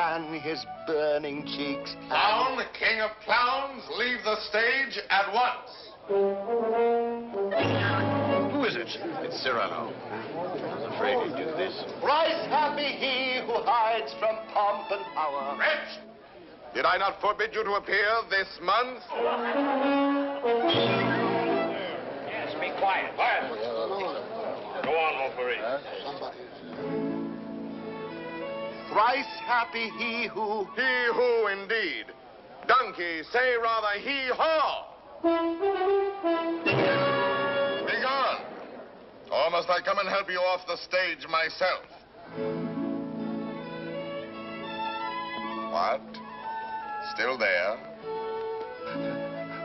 fan his burning cheeks. Clown, king of clowns, leave the stage at once. Who is it? It's Cyrano. I was afraid he'd do this. Thrice happy he who hides from pomp and power. Wretch! Did I not forbid you to appear this month? Yes, be quiet. Quiet. Go on, Montfleury. Thrice happy he who... He who, indeed. Donkey, say rather he-haw. Be gone. Or must I come and help you off the stage myself? What? Still there?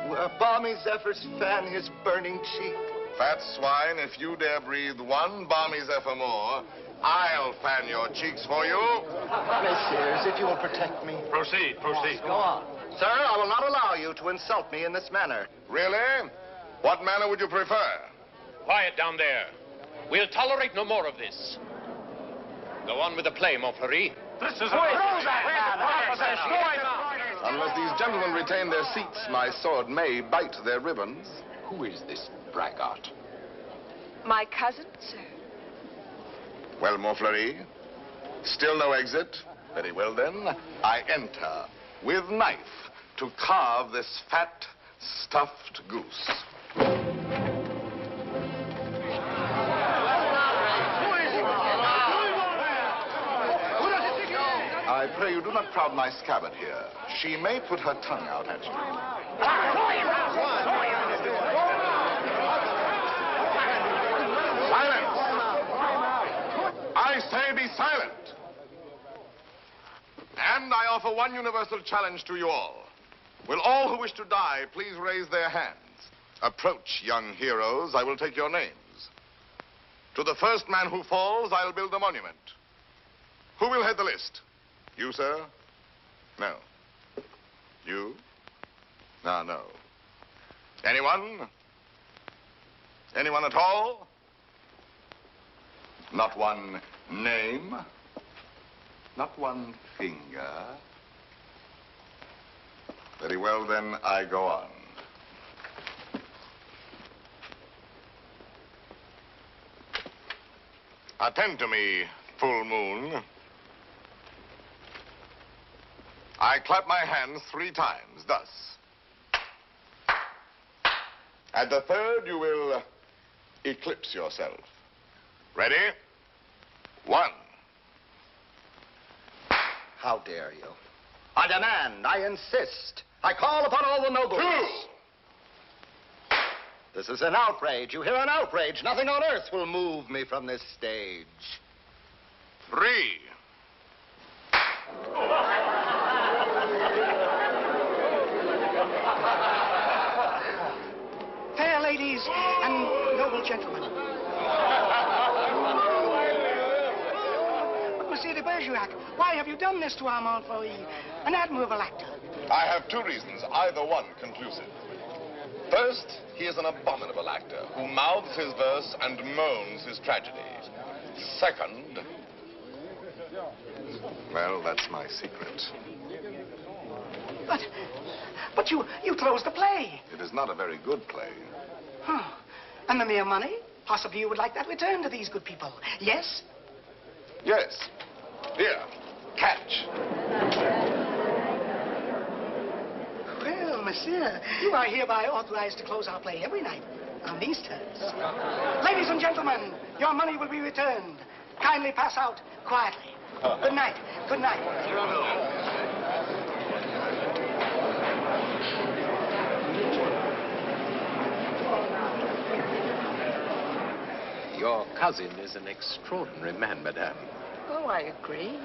Where balmy zephyrs fan his burning cheek. Fat swine, if you dare breathe one balmy zephyr more, I'll fan your cheeks for you. Messieurs, if you will protect me. Proceed, proceed. Go on. Sir, I will not allow you to insult me in this manner. Really? What manner would you prefer? Quiet down there. We'll tolerate no more of this. Go on with the play, Montfleury. This is Unless these gentlemen retain their seats, my sword may bite their ribbons. Who is this braggart? My cousin, sir. Well, Montfleury, still no exit? Very well, then. I enter with knife to carve this fat, stuffed goose. I pray you do not crowd my scabbard here. She may put her tongue out at you. Silence! I say be silent. And I offer one universal challenge to you all. Will all who wish to die please raise their hands? Approach, young heroes. I will take your names. To the first man who falls, I'll build a monument. Who will head the list? You, sir? No. You? No, no. Anyone? Anyone at all? Not one name? Not one finger? Very well, then, I go on. Attend to me, full moon. I clap my hands 3 times, thus. At the third, you will eclipse yourself. Ready? 1. How dare you? I demand, I insist. I call upon all the nobles. 2. This is an outrage. You hear, an outrage. Nothing on earth will move me from this stage. 3. Fair ladies and noble gentlemen. But, Monsieur de Bergerac, why have you done this to our Montfleury, an admirable actor? I have 2 reasons, either one conclusive. First, he is an abominable actor who mouths his verse and moans his tragedy. Second, well, that's my secret. But you closed the play. It is not a very good play. Huh. And the mere money? Possibly you would like that returned to these good people. Yes? Yes. Here, catch. Well, monsieur, you are hereby authorized to close our play every night on these terms. Ladies and gentlemen, your money will be returned. Kindly pass out quietly. Good night. Good night. Your cousin is an extraordinary man, madame. Oh, I agree.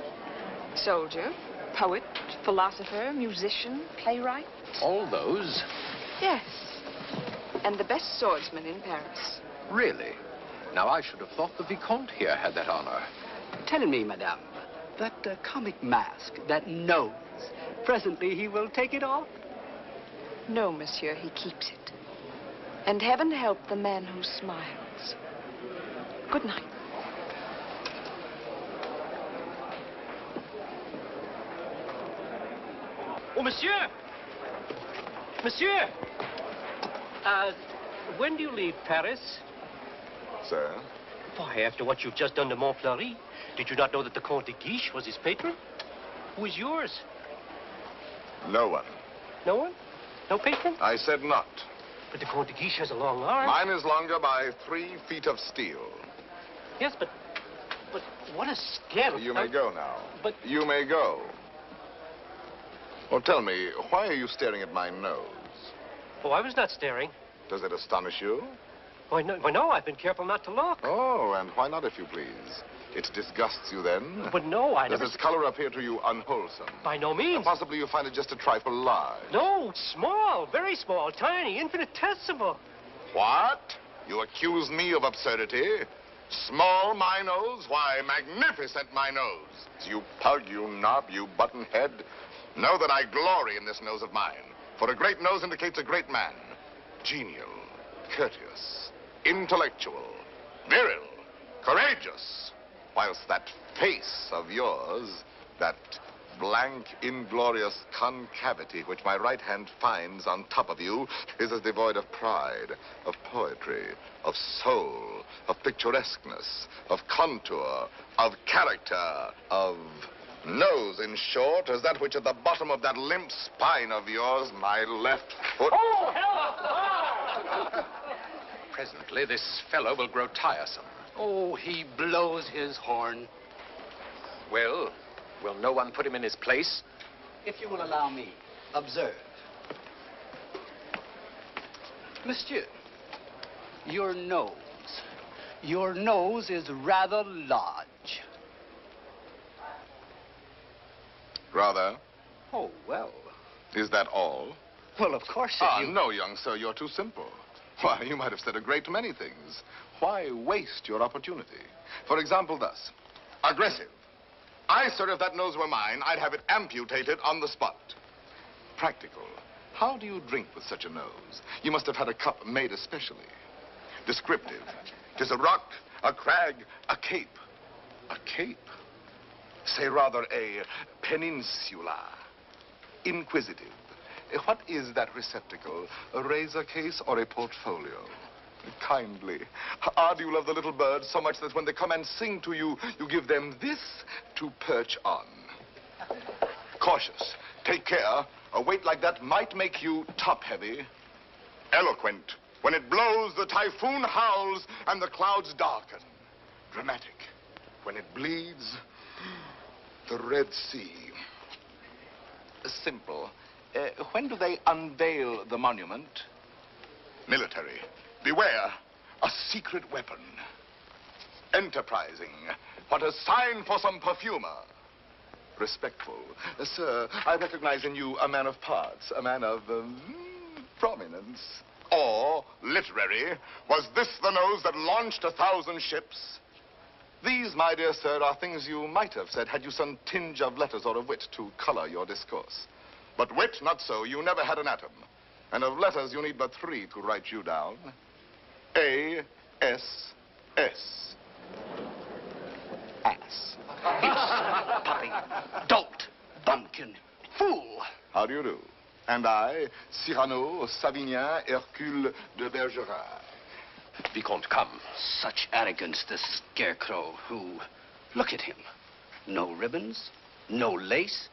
Soldier, poet, philosopher, musician, playwright. All those? Yes. And the best swordsman in Paris. Really? Now, I should have thought the Vicomte here had that honor. Tell me, madame, that comic mask, that nose, presently he will take it off? No, monsieur, he keeps it. And heaven help the man who smiles. Good night. Oh, monsieur! Monsieur! When do you leave Paris? Sir? Why, after what you've just done to Montfleury, did you not know that the Comte de Guiche was his patron? Who is yours? No one. No one? No patron? I said not. But the Comte de Guiche has a long arm. Mine is longer by 3 feet of steel. Yes, but what a scandal. You may go now. But... You may go. Well, tell me, why are you staring at my nose? Oh, I was not staring. Does it astonish you? Why, no, I've been careful not to look. Oh, and why not, if you please? It disgusts you then? But no, I Does never... its color appear to you unwholesome? By no means. Or possibly you find it just a trifle large? No, small, very small, tiny, infinitesimal. What? You accuse me of absurdity? Small, my nose? Why, magnificent, my nose. You pug, you knob, you buttonhead. Know that I glory in this nose of mine. For a great nose indicates a great man. Genial, courteous, intellectual, viril, courageous. Whilst that face of yours, that blank, inglorious concavity which my right hand finds on top of you, is as devoid of pride, of poetry, of soul, of picturesqueness, of contour, of character, of nose, in short, as that which at the bottom of that limp spine of yours, my left foot... Oh, hell! Presently, this fellow will grow tiresome. Oh, he blows his horn. Well, will no one put him in his place? If you will allow me, observe. Monsieur, your nose is rather large. Rather? Oh, well. Is that all? Well, of course, No, young sir, you're too simple. Why, you might have said a great many things. Why waste your opportunity? For example, thus. Aggressive. Sir, if that nose were mine, I'd have it amputated on the spot. Practical. How do you drink with such a nose? You must have had a cup made especially. Descriptive. 'Tis a rock, a crag, a cape. A cape? Say rather a peninsula. Inquisitive. What is that receptacle? A razor case or a portfolio? Kindly. Do you love the little birds so much that when they come and sing to you, you give them this to perch on? Cautious. Take care. A weight like that might make you top-heavy. Eloquent. When it blows, the typhoon howls and the clouds darken. Dramatic. When it bleeds, the Red Sea. Simple. When do they unveil the monument? Military. Beware. A secret weapon. Enterprising. What a sign for some perfumer. Respectful. Sir, I recognize in you a man of parts, a man of prominence. Or, literary, was this the nose that launched 1,000 ships? These, my dear sir, are things you might have said had you some tinge of letters or of wit to color your discourse. But wit, not so. You never had an atom. And of letters, you need but 3 to write you down. A-S-S. Ass. Beast, puppy, dolt, bumpkin, fool. How do you do? And I, Cyrano, Savinien, Hercule de Bergerac. Vicomte, come. Such arrogance, this scarecrow who... Look at him. No ribbons, no lace,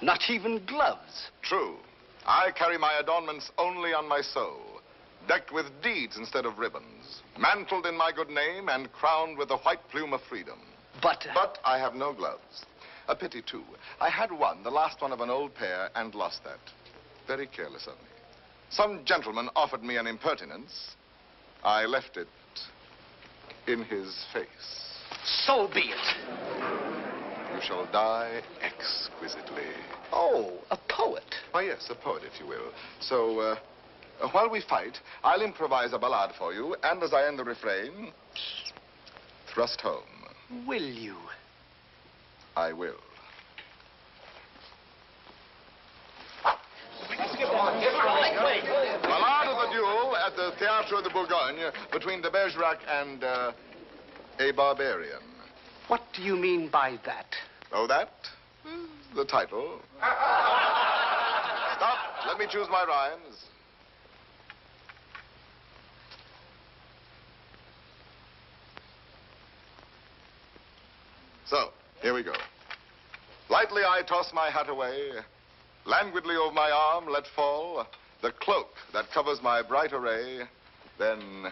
not even gloves. True. I carry my adornments only on my soul, decked with deeds instead of ribbons, mantled in my good name and crowned with the white plume of freedom. But I have no gloves. A pity, too. I had one, the last one of an old pair, and lost that. Very careless of me. Some gentleman offered me an impertinence. I left it in his face. So be it. You shall die exquisitely. Oh, a poet. Why, yes, a poet, if you will. So, while we fight, I'll improvise a ballade for you, and as I end the refrain, thrust home. Will you? I will. Ballade of the duel at the Théâtre de Bourgogne between de Bergerac and a barbarian. What do you mean by that? Oh, that? The title. Let me choose my rhymes. So, here we go. Lightly I toss my hat away, languidly over my arm let fall the cloak that covers my bright array, then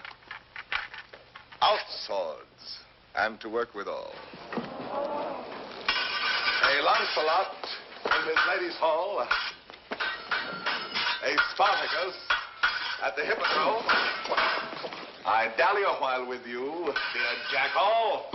out swords, and to work withal. A Lancelot in his lady's hall, a Spartacus at the hippodrome. I dally a while with you, dear jackal.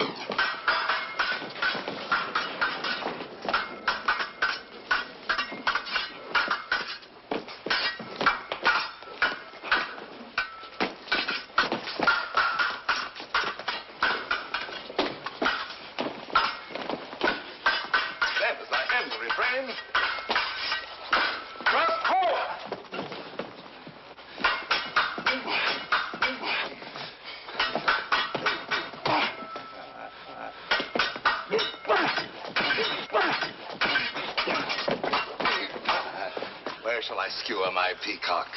Where shall I skewer my peacock?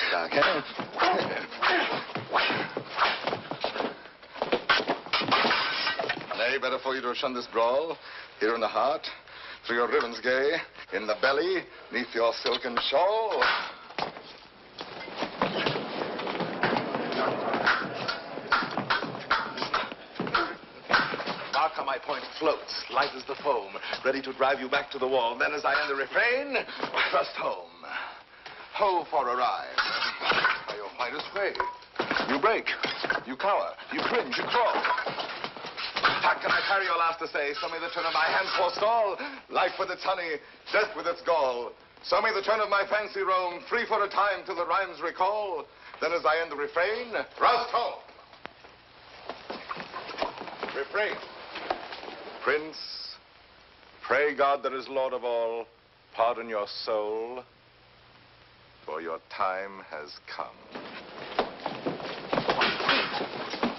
Nay, better for you to have shunned this brawl. Here in the heart, through your ribbons gay, in the belly, neath your silken shawl. Mark how my point floats, light as the foam, ready to drive you back to the wall. Then as I end the refrain, thrust home. Ho for a ride. By your finest way. You break, you cower, you cringe, you crawl. How can I carry your last essay? So may the turn of my hand forestall. Life with its honey, death with its gall. So may the turn of my fancy roam, free for a time till the rhymes recall. Then as I end the refrain, roust home. Refrain. Prince, pray God that is Lord of all, pardon your soul, for your time has come.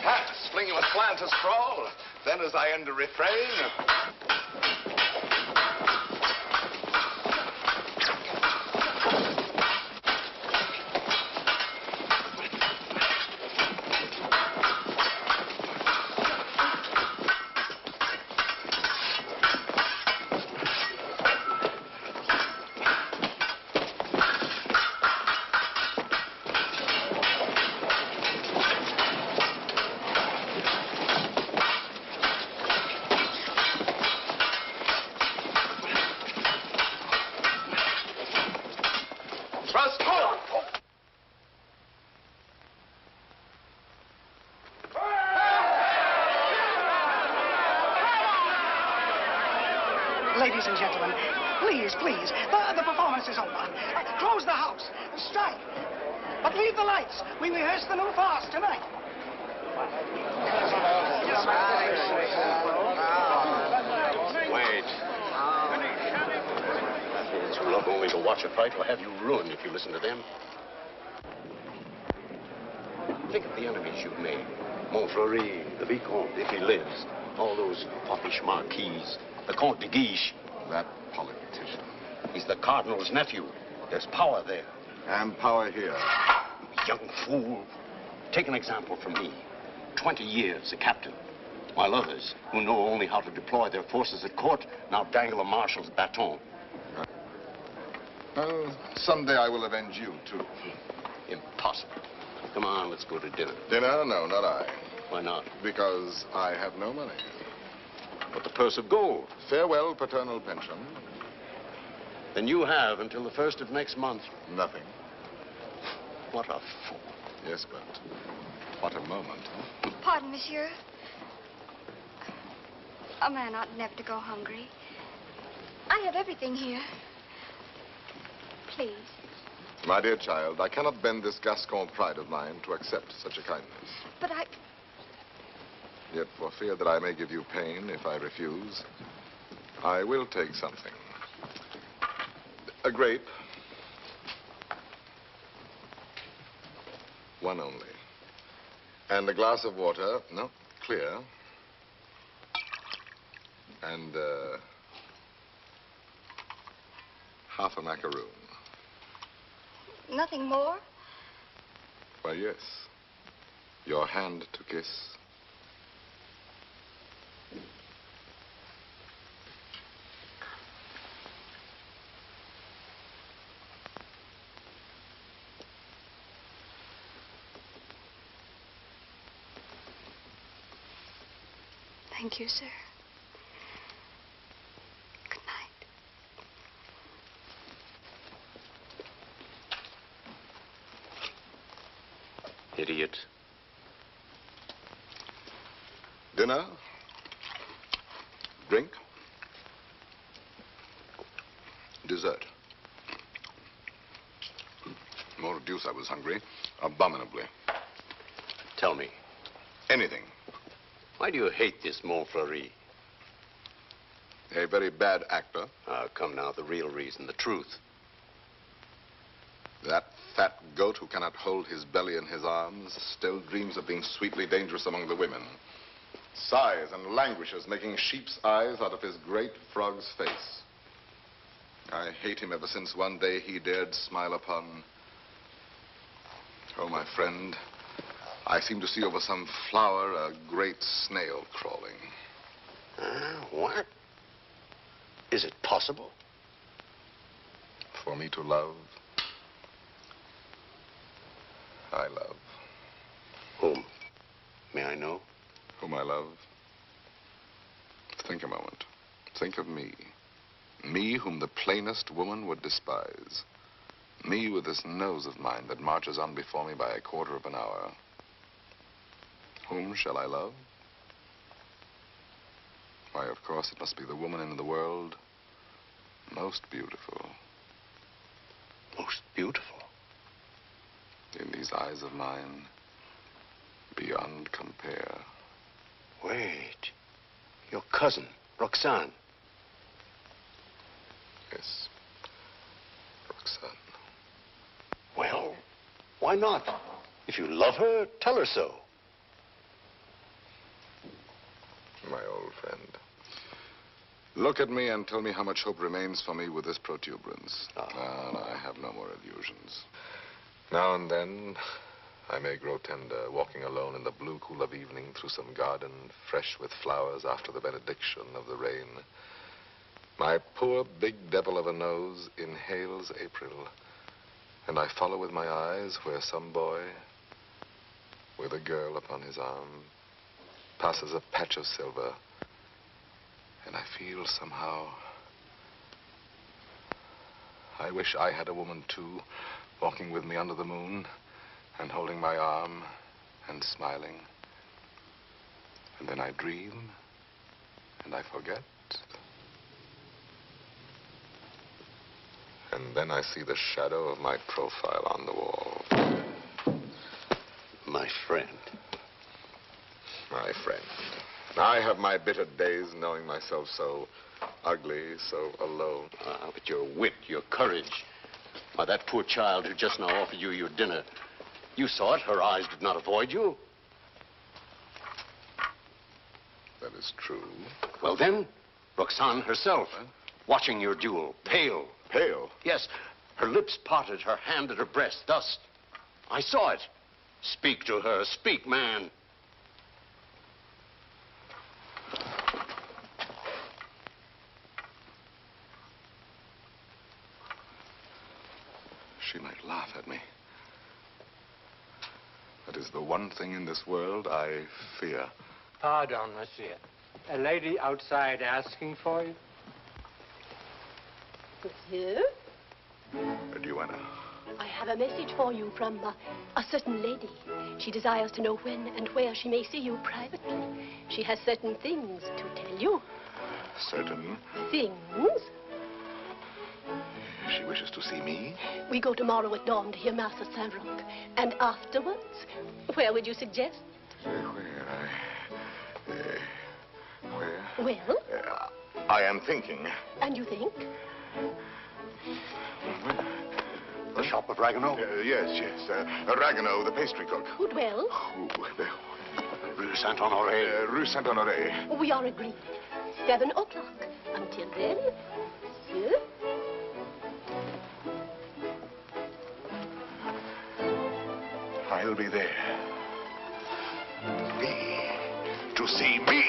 Pass, fling you aslant a scroll. Then as I end the refrain, Ladies and gentlemen, please, please, the performance is over. Close the house. Strike. But leave the lights. We rehearse the new farce tonight. Wait. Fools who love only to watch a fight will have you ruined if you listen to them. Think of the enemies you've made. Montfleury, the Vicomte, if he lives. All those foppish marquises. The Comte de Guiche. that politician. He's the Cardinal's nephew. There's power there. And power here. Young fool. Take an example from me. 20 years a captain. While others, who know only how to deploy their forces at court, now dangle a marshal's baton. Someday I will avenge you, too. Impossible. Come on, let's go to dinner. Dinner? No, not I. Why not? Because I have no money. But the purse of gold. Farewell, paternal pension. Then you have until the 1st of next month. Nothing. What a fool. Yes, but what a moment. Pardon, monsieur. A man ought never to go hungry. I have everything here. Please. My dear child, I cannot bend this Gascon pride of mine to accept such a kindness. But I... Yet for fear that I may give you pain if I refuse, I will take something. A grape. One only. And a glass of water, no, clear. And half a macaroon. Nothing more? Why, yes. Your hand to kiss. Thank you, sir. Good night. Idiot. Dinner? Drink? Dessert? More deuce, I was hungry. Abominably. Tell me, Anything. why do you hate this Montfleury? A very bad actor. Come now, the real reason, the truth. That fat goat who cannot hold his belly in his arms still dreams of being sweetly dangerous among the women. Sighs and languishes, making sheep's eyes out of his great frog's face. I hate him ever since one day he dared smile upon... Oh, my friend, I seem to see over some flower a great snail crawling. What? Is it possible? For me to love, I love. Whom? May I know? Whom I love. Think a moment. Think of me. Me whom the plainest woman would despise. Me with this nose of mine that marches on before me by a quarter of an hour. Whom shall I love? Why, of course, it must be the woman in the world most beautiful. Most beautiful? In these eyes of mine, beyond compare. Wait. Your cousin, Roxane. Yes, Roxane. Well, why not? If you love her, tell her so. My old friend. Look at me and tell me how much hope remains for me with this protuberance. No, I have no more illusions. Now and then, I may grow tender, walking alone in the blue cool of evening through some garden fresh with flowers after the benediction of the rain. My poor big devil of a nose inhales April, and I follow with my eyes where some boy, with a girl upon his arm, passes a patch of silver, and I feel somehow... I wish I had a woman, too, walking with me under the moon, and holding my arm, and smiling. And then I dream, and I forget. And then I see the shadow of my profile on the wall. My friend. My friend. I have my bitter days knowing myself so ugly, so alone. But your wit, your courage. Why, that poor child who just now offered you your dinner, you saw it. Her eyes did not avoid you. That is true. Well, then, Roxane herself, watching your duel, pale. Pale? Yes, her lips parted, her hand at her breast, thus. I saw it. Speak to her. Speak, man. She might laugh at me. That is the one thing in this world I fear. Pardon, monsieur. A lady outside asking for you? Monsieur? Duenna. I have a message for you from a certain lady. She desires to know when and where she may see you privately. She has certain things to tell you. Certain? Things? She wishes to see me? We go tomorrow at dawn to hear Mass at Saint-Roch. And afterwards, where would you suggest? Where? Where? Well? I am thinking. And you think? The shop of Ragueneau? Yes. Ragueneau, the pastry cook. Who dwells? Rue Saint-Honoré. Rue Saint-Honoré. We are agreed. 7 o'clock. Until then, monsieur. I'll be there. To see me.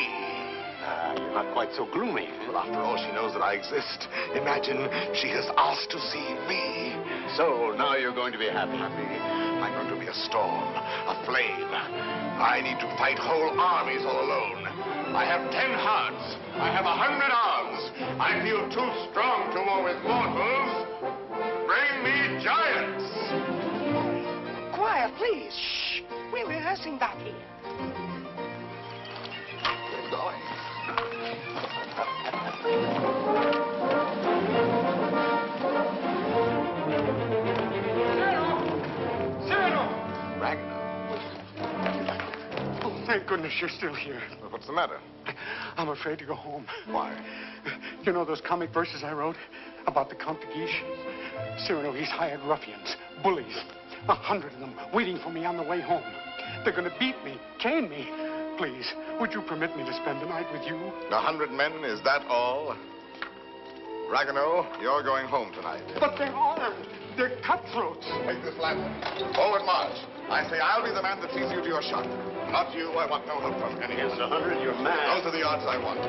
You're not quite so gloomy. Well, after all, she knows that I exist. Imagine she has asked to see me. So, now you're going to be happy. I'm going to be a storm, a flame. I need to fight whole armies all alone. I have 10 hearts. I have 100 arms. I feel too strong to war with mortals. Bring me giants. Quiet, please. Shh. We're rehearsing back here. Get going. Cyrano! Ragnar. Oh, thank goodness you're still here. Well, what's the matter? I'm afraid to go home. Why? You know those comic verses I wrote about the Count de Guiche? Cyrano, he's hired ruffians, bullies, 100 of them, waiting for me on the way home. They're going to beat me, cane me. Please, would you permit me to spend the night with you? 100 men, is that all? Ragnar, you're going home tonight. But they're armed. They're cutthroats. Take this lantern. Forward march. I say I'll be the man that sees you to your shot. Not you. I want no help from anyone. Against 100, you're mad. Those are the odds I want.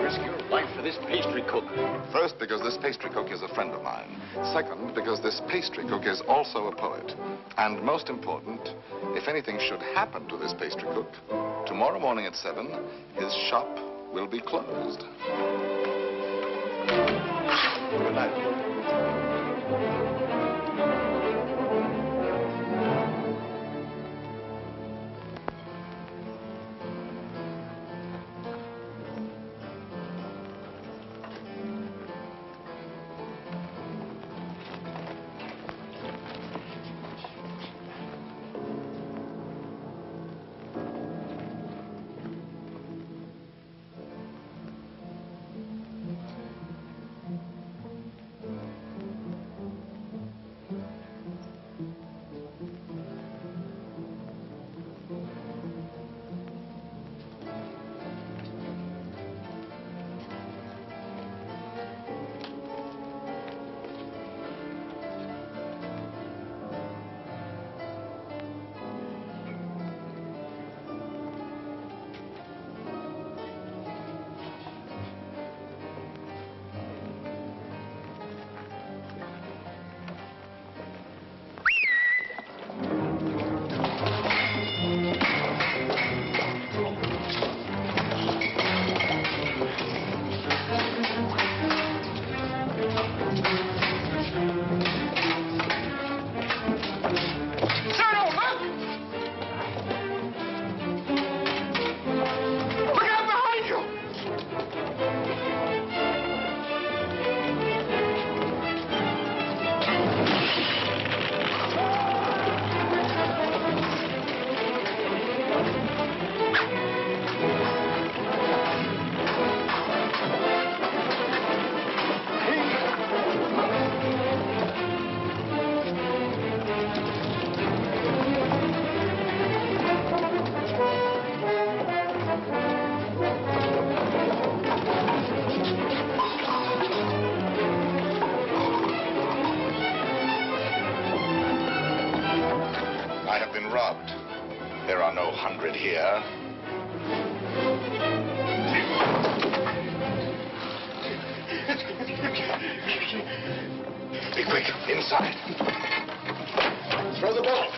Risk your life for this pastry cook. First, because this pastry cook is a friend of mine. Second, because this pastry cook is also a poet. And most important, if anything should happen to this pastry cook, tomorrow morning at 7, his shop will be closed. Good night. Robbed. There are no 100 here. Be quick, inside. Throw the ball.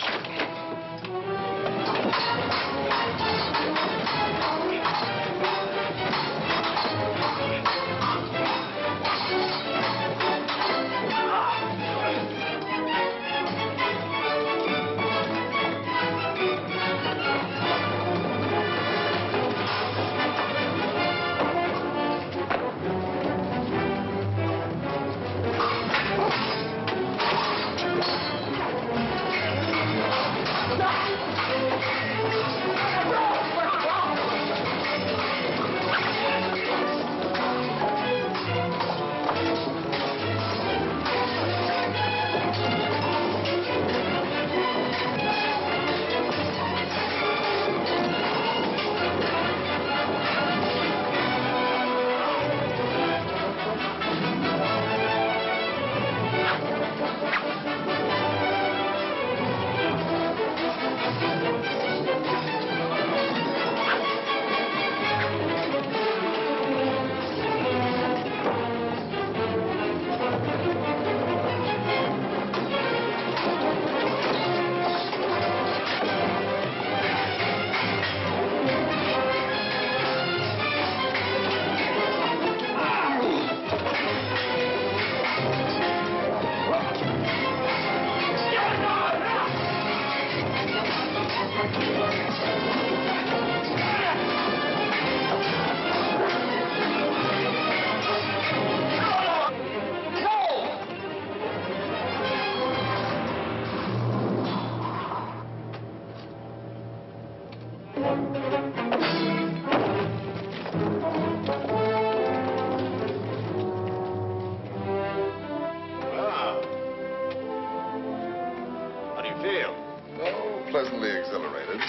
feel? Oh, pleasantly exhilarated.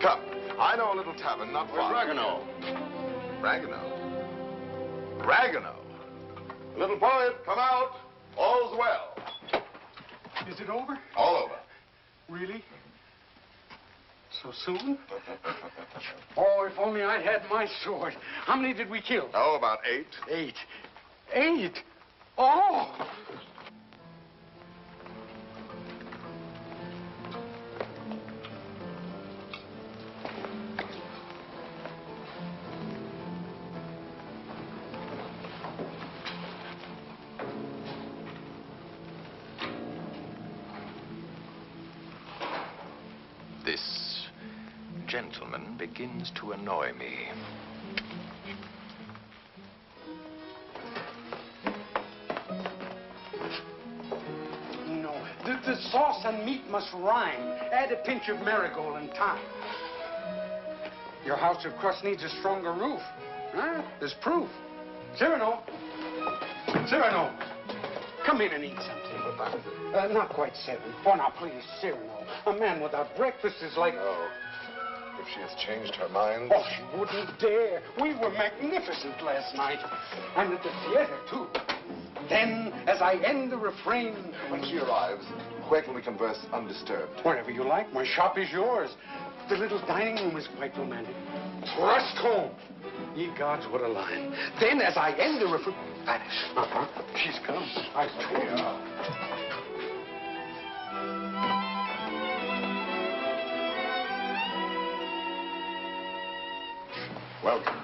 Come, I know a little tavern not far. Where's Ragueneau? Ragueneau? Ragueneau? Little poet, come out. All's well. Is it over? All over. Really? So soon? Oh, if only I'd had my sword. How many did we kill? Oh, about 8. 8. 8? Oh! This gentleman begins to annoy me. No, the sauce and meat must rhyme. Add a pinch of marigold and thyme. Your house of crust needs a stronger roof. Huh? There's proof. Cyrano! Cyrano! Come in and eat something. Not quite 7. Oh, now, please, Cyrano. A man without breakfast is like... Oh, if she has changed her mind. Oh, she wouldn't dare. We were magnificent last night. And at the theater, too. Then, as I end the refrain... When she arrives, where can we converse undisturbed? Wherever you like. My shop is yours. The little dining room is quite romantic. Thrust home. Ye gods, what a line. Then, as I end the refrain... Vanish. Uh-huh. She's come. I told you. Welcome.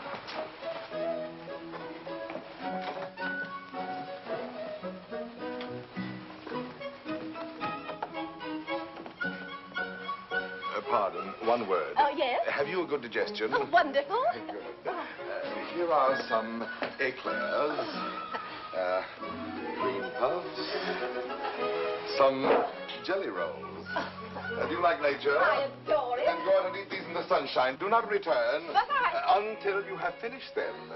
Pardon, one word. Oh, yes? Have you a good digestion? Oh, wonderful. Good. Here are some eclairs, cream puffs, some jelly rolls. Do you like nature? I adore it. Then go out and eat these in the sunshine. Do not return But until you have finished them.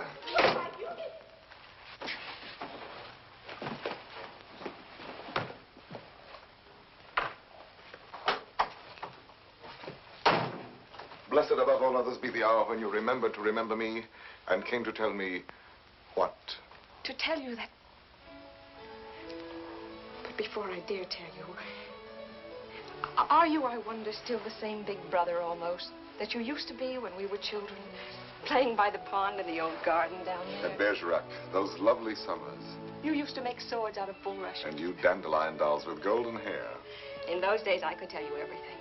Blessed above all others be the hour when you remembered to remember me and came to tell me what? To tell you that... But before I dare tell you... Are you, I wonder, still the same big brother almost that you used to be when we were children, playing by the pond in the old garden down there? At Bergerac, those lovely summers. You used to make swords out of bulrush. And you dandelion dolls with golden hair. In those days, I could tell you everything.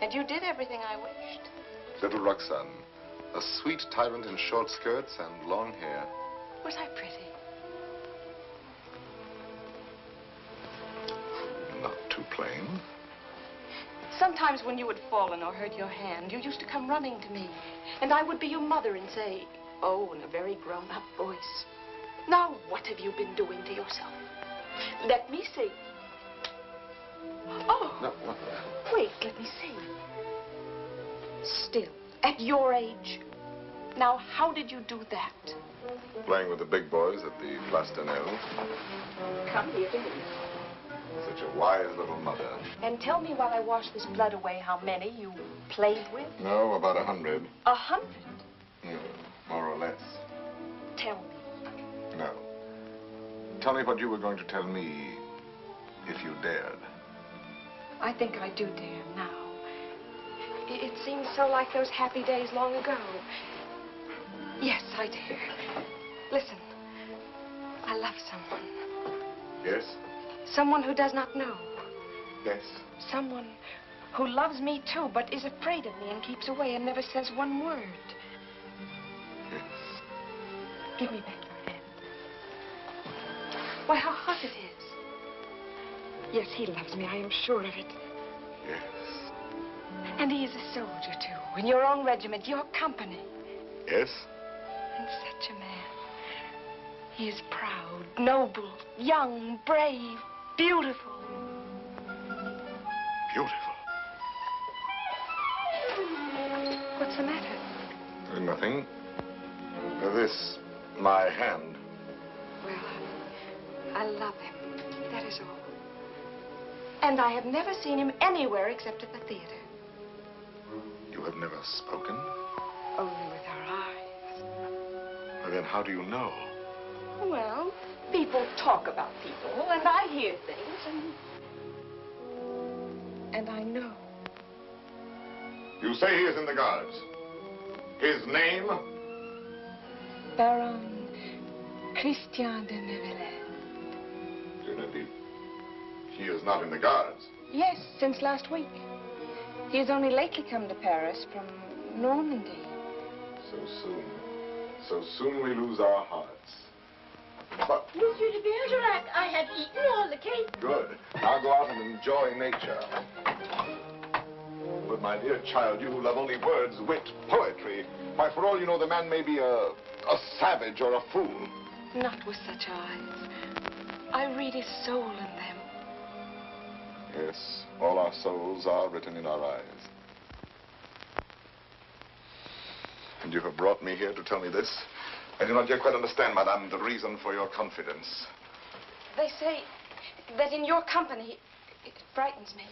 And you did everything I wished. Little Roxane, a sweet tyrant in short skirts and long hair. Was I pretty? Not too plain. Sometimes when you had fallen or hurt your hand, you used to come running to me. And I would be your mother and say, oh, in a very grown-up voice, now what have you been doing to yourself? Let me see. Oh. No. Wait, let me see. Still, at your age. Now, how did you do that? Playing with the big boys at the Place d'Anel. Come here to me. Such a wise little mother. And tell me while I wash this blood away how many you played with. No, about 100. 100? More or less. Tell me. No. Tell me what you were going to tell me if you dared. I think I do dare now. It seems so like those happy days long ago. Yes, I dare. Listen, I love someone. Yes? Someone who does not know. Yes. Someone who loves me too, but is afraid of me and keeps away and never says one word. Yes. Give me back your hand. Why, how hot it is. Yes, he loves me, I am sure of it. Yes. And he is a soldier, too, in your own regiment, your company. Yes? And such a man. He is proud, noble, young, brave, beautiful. Beautiful. What's the matter? Nothing. This, my hand. Well, I love him. That is all. And I have never seen him anywhere except at the theater. You have never spoken? Only with our eyes. Well, then how do you know? Well, people talk about people, and I hear things, and I know. You say he is in the guards. His name? Baron Christian de Nevelet. He is not in the guards. Yes, since last week. He has only lately come to Paris from Normandy. So soon. So soon we lose our hearts. But Monsieur de Bergerac, I have eaten all the cake. good. Now go out and enjoy nature. But my dear child, you who love only words, wit, poetry, why, for all you know, the man may be a savage or a fool. Not with such eyes. I read his soul in them. Yes, all our souls are written in our eyes. And you have brought me here to tell me this? I do not yet quite understand, madame, the reason for your confidence. They say that in your company, it frightens me.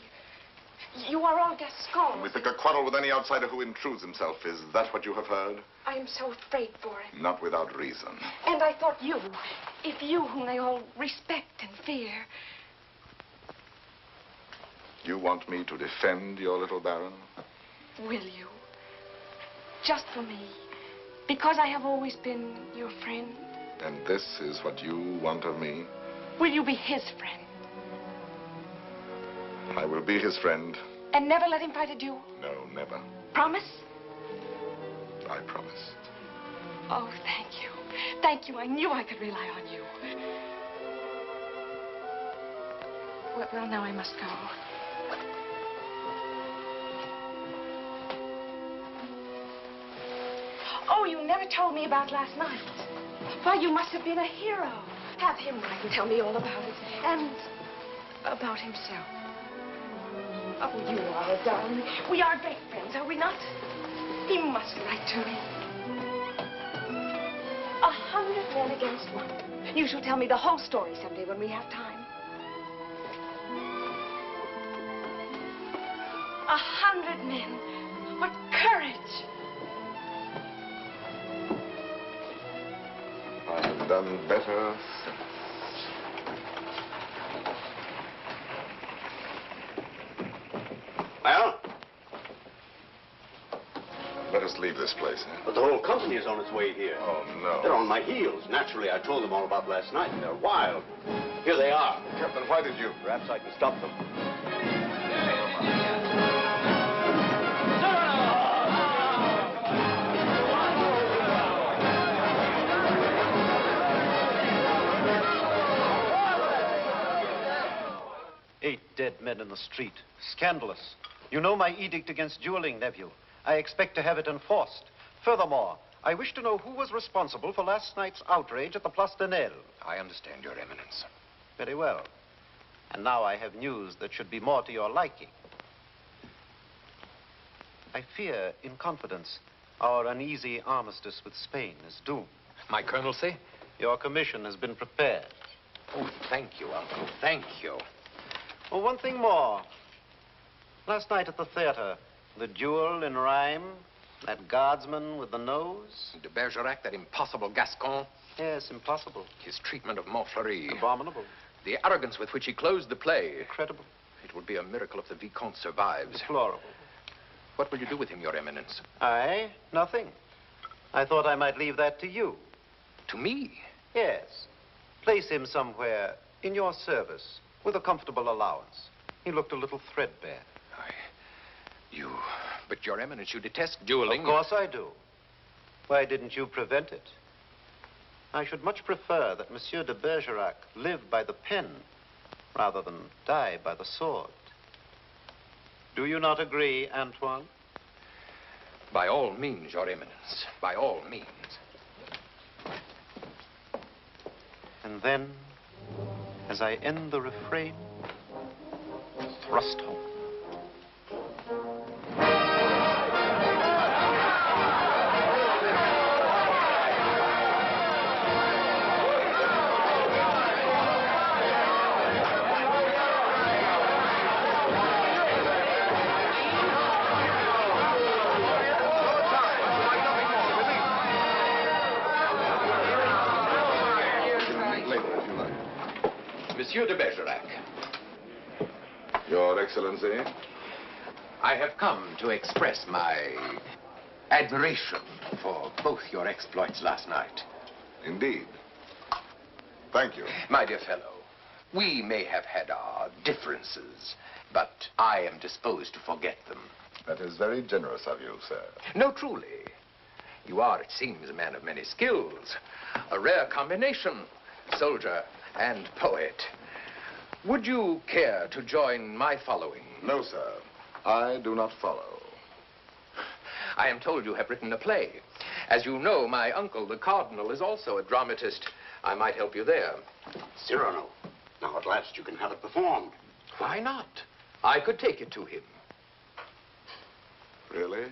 You are all Gascons. We pick a quarrel with any outsider who intrudes himself. Is that what you have heard? I am so afraid for it. Not without reason. And I thought you, if you whom they all respect and fear. You want me to defend your little baron? Will you? Just for me. Because I have always been your friend. And this is what you want of me? Will you be his friend? I will be his friend. And never let him fight a duel? No, never. Promise? I promise. Oh, thank you. Thank you. I knew I could rely on you. Well, now I must go. Oh, you never told me about last night. Why, you must have been a hero. Have him write and tell me all about it. And about himself. Oh, you are a darling. We are great friends, are we not? He must write to me. 100 men against one. You shall tell me the whole story someday when we have time. 100 men. What courage! I have done better since. Well? Let us leave this place, eh? But the whole company is on its way here. Oh, no. They're on my heels. Naturally, I told them all about last night, and they're wild. Here they are. Captain, why did you? Perhaps I can stop them. Dead men in the street. Scandalous. You know my edict against dueling, nephew. I expect to have it enforced. Furthermore, I wish to know who was responsible for last night's outrage at the Place de Nel. I understand, Your Eminence. Very well. And now I have news that should be more to your liking. I fear, in confidence, our uneasy armistice with Spain is doomed. My colonelcy? Your commission has been prepared. Oh, thank you, Uncle. Thank you. Oh, one thing more. Last night at the theater, the duel in rhyme, that guardsman with the nose. De Bergerac, that impossible Gascon. Yes, impossible. His treatment of Montfleury. Abominable. The arrogance with which he closed the play. Incredible. It would be a miracle if the Vicomte survives. Deplorable. What will you do with him, Your Eminence? I? Nothing. I thought I might leave that to you. To me? Yes. Place him somewhere in your service with a comfortable allowance. He looked a little threadbare. But Your Eminence, you detest dueling. Of course I do. Why didn't you prevent it? I should much prefer that Monsieur de Bergerac live by the pen rather than die by the sword. Do you not agree, Antoine? By all means, Your Eminence. By all means. And then, as I end the refrain, thrust home. Monsieur de Bergerac. Your Excellency. I have come to express my admiration for both your exploits last night. Indeed. Thank you. My dear fellow, we may have had our differences, but I am disposed to forget them. That is very generous of you, sir. No, truly. You are, it seems, a man of many skills. A rare combination, soldier and poet. Would you care to join my following? No, sir. I do not follow. I am told you have written a play. As you know, my uncle, the Cardinal, is also a dramatist. I might help you there. Cyrano, now at last you can have it performed. Why not? I could take it to him. Really?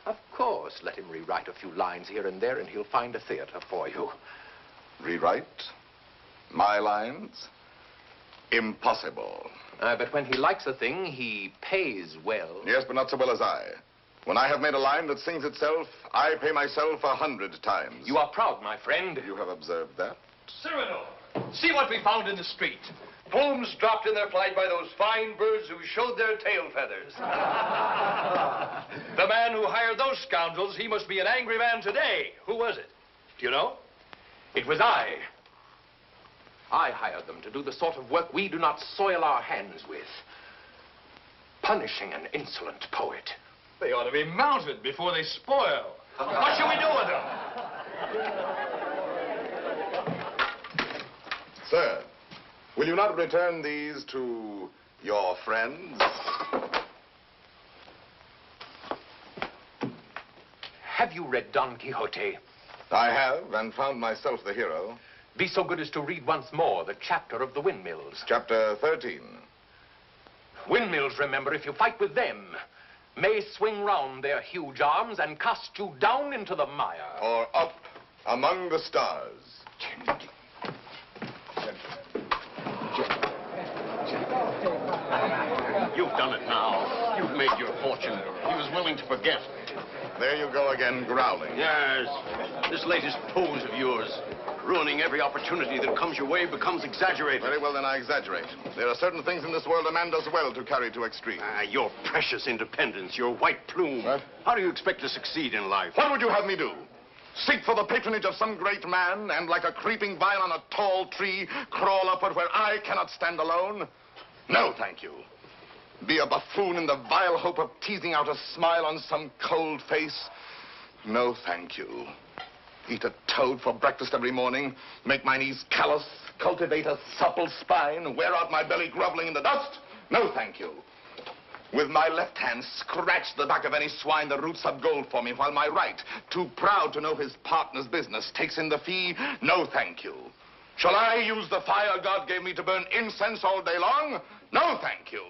Of course. Let him rewrite a few lines here and there, and he'll find a theater for you. Rewrite? My lines? Impossible. But when he likes a thing, he pays well. Yes, but not so well as I. When I have made a line that sings itself, I pay myself 100 times. You are proud, my friend. You have observed that? Cyrano, see what we found in the street. Plumes dropped in their flight by those fine birds who showed their tail feathers. The man who hired those scoundrels, he must be an angry man today. Who was it? Do you know? It was I. I hired them to do the sort of work we do not soil our hands with. Punishing an insolent poet. They ought to be mounted before they spoil. What shall we do with them? Sir, will you not return these to your friends? Have you read Don Quixote? I have, and found myself the hero. Be so good as to read once more the chapter of the windmills. Chapter 13. Windmills, remember, if you fight with them, may swing round their huge arms and cast you down into the mire. Or up among the stars. You've done it now. You've made your fortune. He was willing to forget. There you go again, growling. Yes. This latest pose of yours, ruining every opportunity that comes your way, becomes exaggerated. Very well, then I exaggerate. There are certain things in this world a man does well to carry to extreme. Your precious independence, your white plume. What? How do you expect to succeed in life? What would you have me do? Seek for the patronage of some great man and, like a creeping vine on a tall tree, crawl upward where I cannot stand alone? No, thank you. Be a buffoon in the vile hope of teasing out a smile on some cold face? No, thank you. Eat a toad for breakfast every morning, make my knees callous, cultivate a supple spine, wear out my belly groveling in the dust? No, thank you. With my left hand, scratch the back of any swine that roots up gold for me, while my right, too proud to know his partner's business, takes in the fee? No, thank you. Shall I use the fire God gave me to burn incense all day long? No, thank you.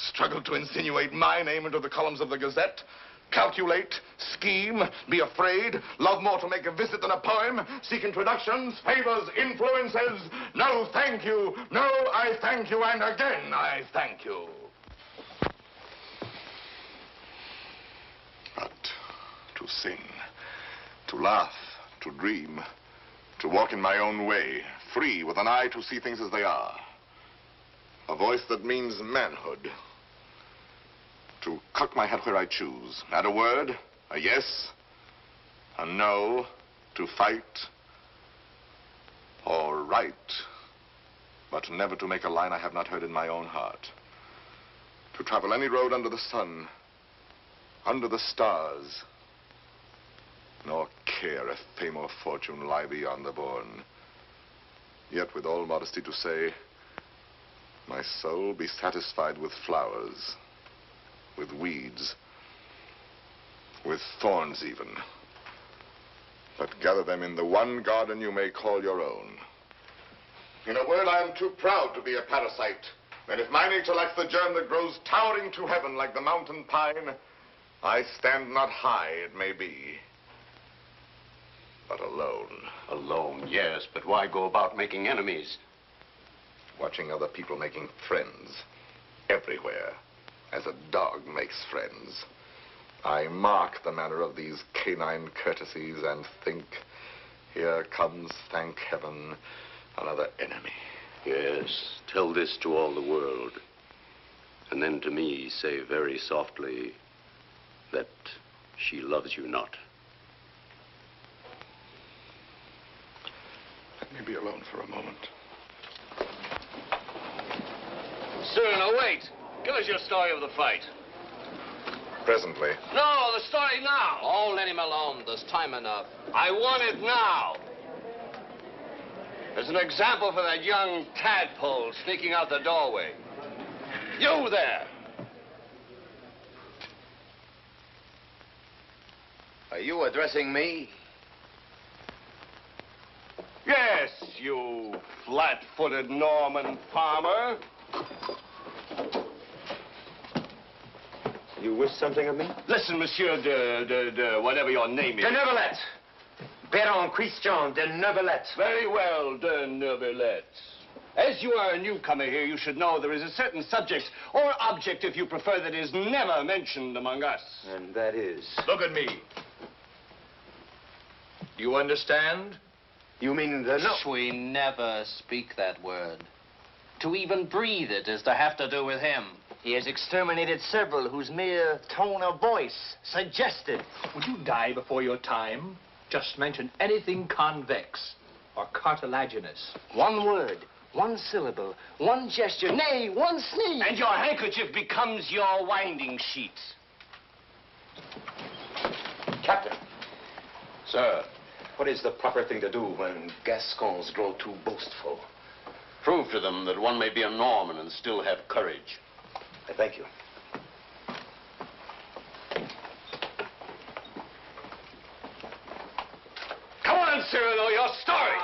Struggle to insinuate my name into the columns of the Gazette? Calculate, scheme, be afraid, love more to make a visit than a poem, seek introductions, favors, influences? No, thank you. No, I thank you, and again I thank you. But to sing, to laugh, to dream, to walk in my own way, free, with an eye to see things as they are. A voice that means manhood. To cock my head where I choose. Add a word, a yes, a no, to fight or write, but never to make a line I have not heard in my own heart. To travel any road under the sun, under the stars, nor care if fame or fortune lie beyond the bourne. Yet with all modesty to say, my soul be satisfied with flowers, with weeds, with thorns even. But gather them in the one garden you may call your own. In a word, I am too proud to be a parasite. And if my nature lacks the germ that grows towering to heaven like the mountain pine, I stand not high, it may be, but alone. Alone, yes, but why go about making enemies? Watching other people making friends everywhere, as a dog makes friends. I mark the manner of these canine courtesies and think, here comes, thank heaven, another enemy. Yes, tell this to all the world. And then to me say very softly that she loves you not. Let me be alone for a moment. Cyrano, wait. Give us your story of the fight. Presently. No, the story now. Oh, let him alone. There's time enough. I want it now. As an example for that young tadpole sneaking out the doorway. You there. Are you addressing me? Yes, you flat-footed Norman farmer. You wish something of me? Listen, Monsieur de whatever your name is. De Neuvillette. Baron Christian de Neuvillette. Very well, de Neuvillette. As you are a newcomer here, you should know there is a certain subject, or object, if you prefer, that is never mentioned among us. And that is? Look at me. Do you understand? You mean the no? We never speak that word. To even breathe it is to have to do with him. He has exterminated several whose mere tone of voice suggested. Would you die before your time? Just mention anything convex or cartilaginous. One word, one syllable, one gesture, nay, one sneeze. And your handkerchief becomes your winding sheet. Captain. Sir. What is the proper thing to do when Gascons grow too boastful? Prove to them that one may be a Norman and still have courage. I thank you. Come on, Cyrano, your story.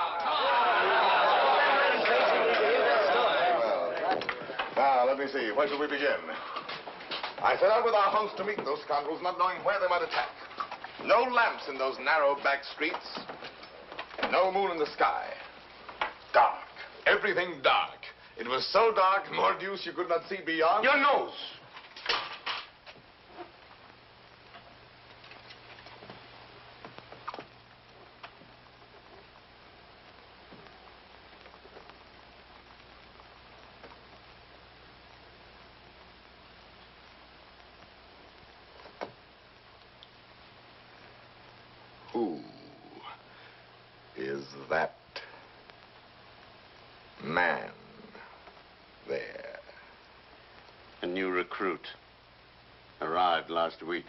Now, let me see. Where shall we begin? I set out with our host to meet those scoundrels, not knowing where they might attack. No lamps in those narrow back streets. No moon in the sky. Dark. Everything dark. It was so dark, mordius, you could not see beyond. Your nose. Who is that man there? A new recruit. Arrived last week.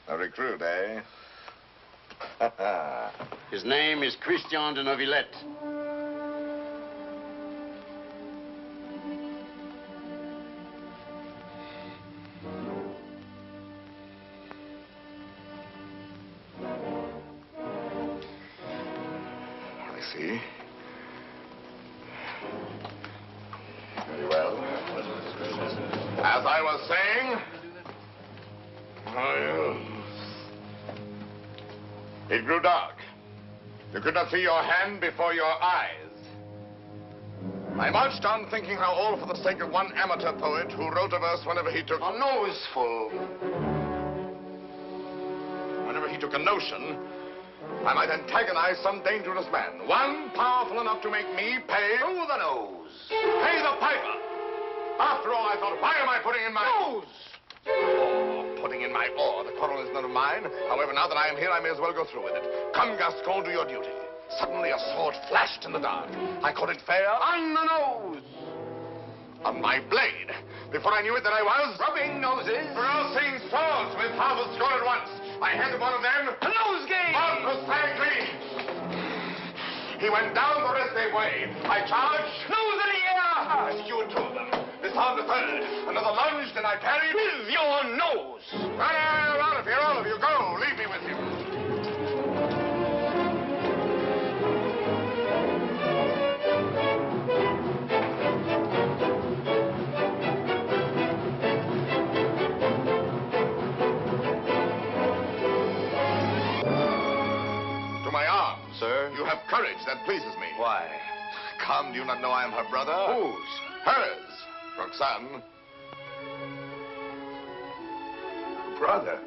A recruit, eh? His name is Christian de Neuvillette. I see. Very well. As I was saying, it grew dark. You could not see your hand before your eyes. I marched on thinking how all for the sake of one amateur poet who wrote a verse whenever he took a noseful. Whenever he took a notion, I might antagonize some dangerous man. One powerful enough to make me pay through the nose. Pay the piper. After all, I thought, why am I putting in my nose? Oh, putting in my oar. The quarrel is none of mine. However, now that I am here, I may as well go through with it. Come, Gascon, do your duty. Suddenly, a sword flashed in the dark. I caught it fair on the nose. On my blade. Before I knew it, there I was rubbing noses, crossing swords with half a score at once. I handed one of them a nosegay. Precisely. He went down the restive way. I charged. Nose in the air. I secured two of them. Disarmed the third. Another lunge, then I parried with your nose. Well, out of here, all of you. Go. Leave me with him. Sir? You have courage. That pleases me. Why? Come, do you not know I am her brother? Whose? Hers. Roxane. Brother?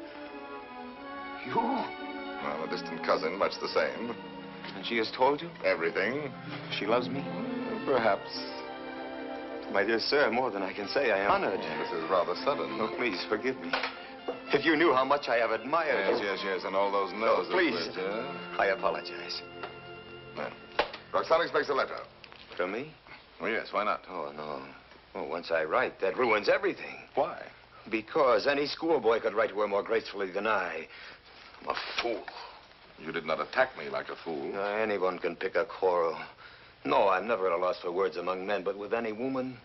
You? Well, a distant cousin, much the same. And she has told you? Everything. She loves me? Perhaps. My dear sir, more than I can say, I am honored. This is rather sudden. Oh, please, forgive me. If you knew how much I have admired... Yes, and all those noses. Please, I apologize. Well, Roxane expects a letter. From me? Oh, yes, why not? Oh, no. Oh, once I write, that ruins everything. Why? Because any schoolboy could write to her more gracefully than I. I'm a fool. You did not attack me like a fool. Anyone can pick a quarrel. No, I'm never at a loss for words among men, but with any woman,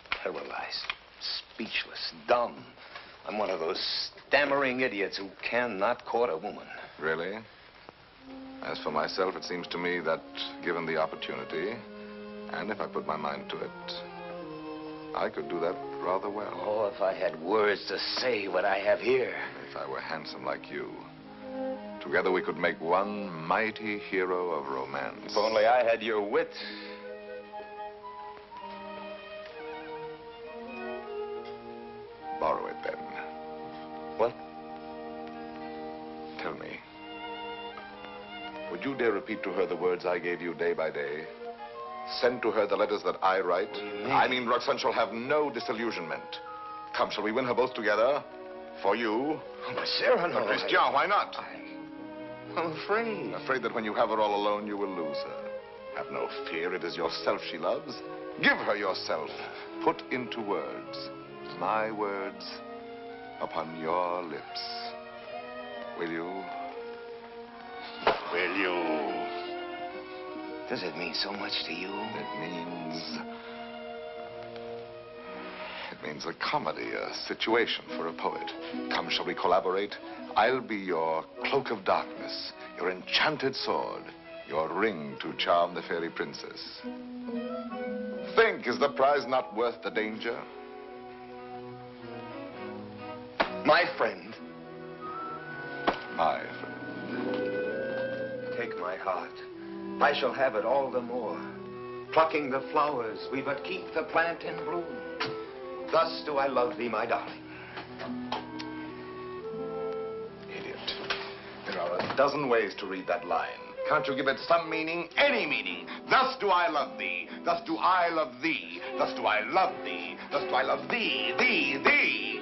paralyzed, speechless, dumb. I'm one of those stammering idiots who cannot court a woman. Really? As for myself, it seems to me that, given the opportunity, and if I put my mind to it, I could do that rather well. Oh, if I had words to say what I have here. If I were handsome like you, together we could make one mighty hero of romance. If only I had your wit. Borrow it, then. What? Tell me. Would you dare repeat to her the words I gave you day by day? Send to her the letters that I write? I mean, Roxane shall have no disillusionment. Come, shall we win her both together? For you? Oh, but Cyrano... Christian, why not? I'm afraid. Afraid that when you have her all alone, you will lose her. Have no fear. It is yourself she loves. Give her yourself. Put into words my words upon your lips. Will you? Will you? Does it mean so much to you? It means a comedy, a situation for a poet. Come, shall we collaborate? I'll be your cloak of darkness, your enchanted sword, your ring to charm the fairy princess. Think, is the prize not worth the danger? My friend. My friend. Take my heart. I shall have it all the more. Plucking the flowers, we but keep the plant in bloom. Thus do I love thee, my darling. Idiot. There are a dozen ways to read that line. Can't you give it some meaning? Any meaning. Thus do I love thee. Thus do I love thee. Thus do I love thee. Thus do I love thee, thee.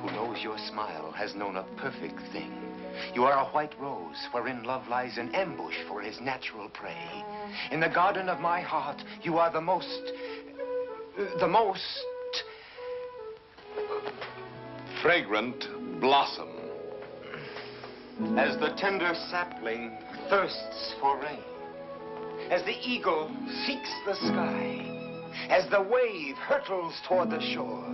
Who knows your smile has known a perfect thing. You are a white rose wherein love lies in ambush for his natural prey. In the garden of my heart, you are the most fragrant blossom. As the tender sapling thirsts for rain, as the eagle seeks the sky, as the wave hurtles toward the shore,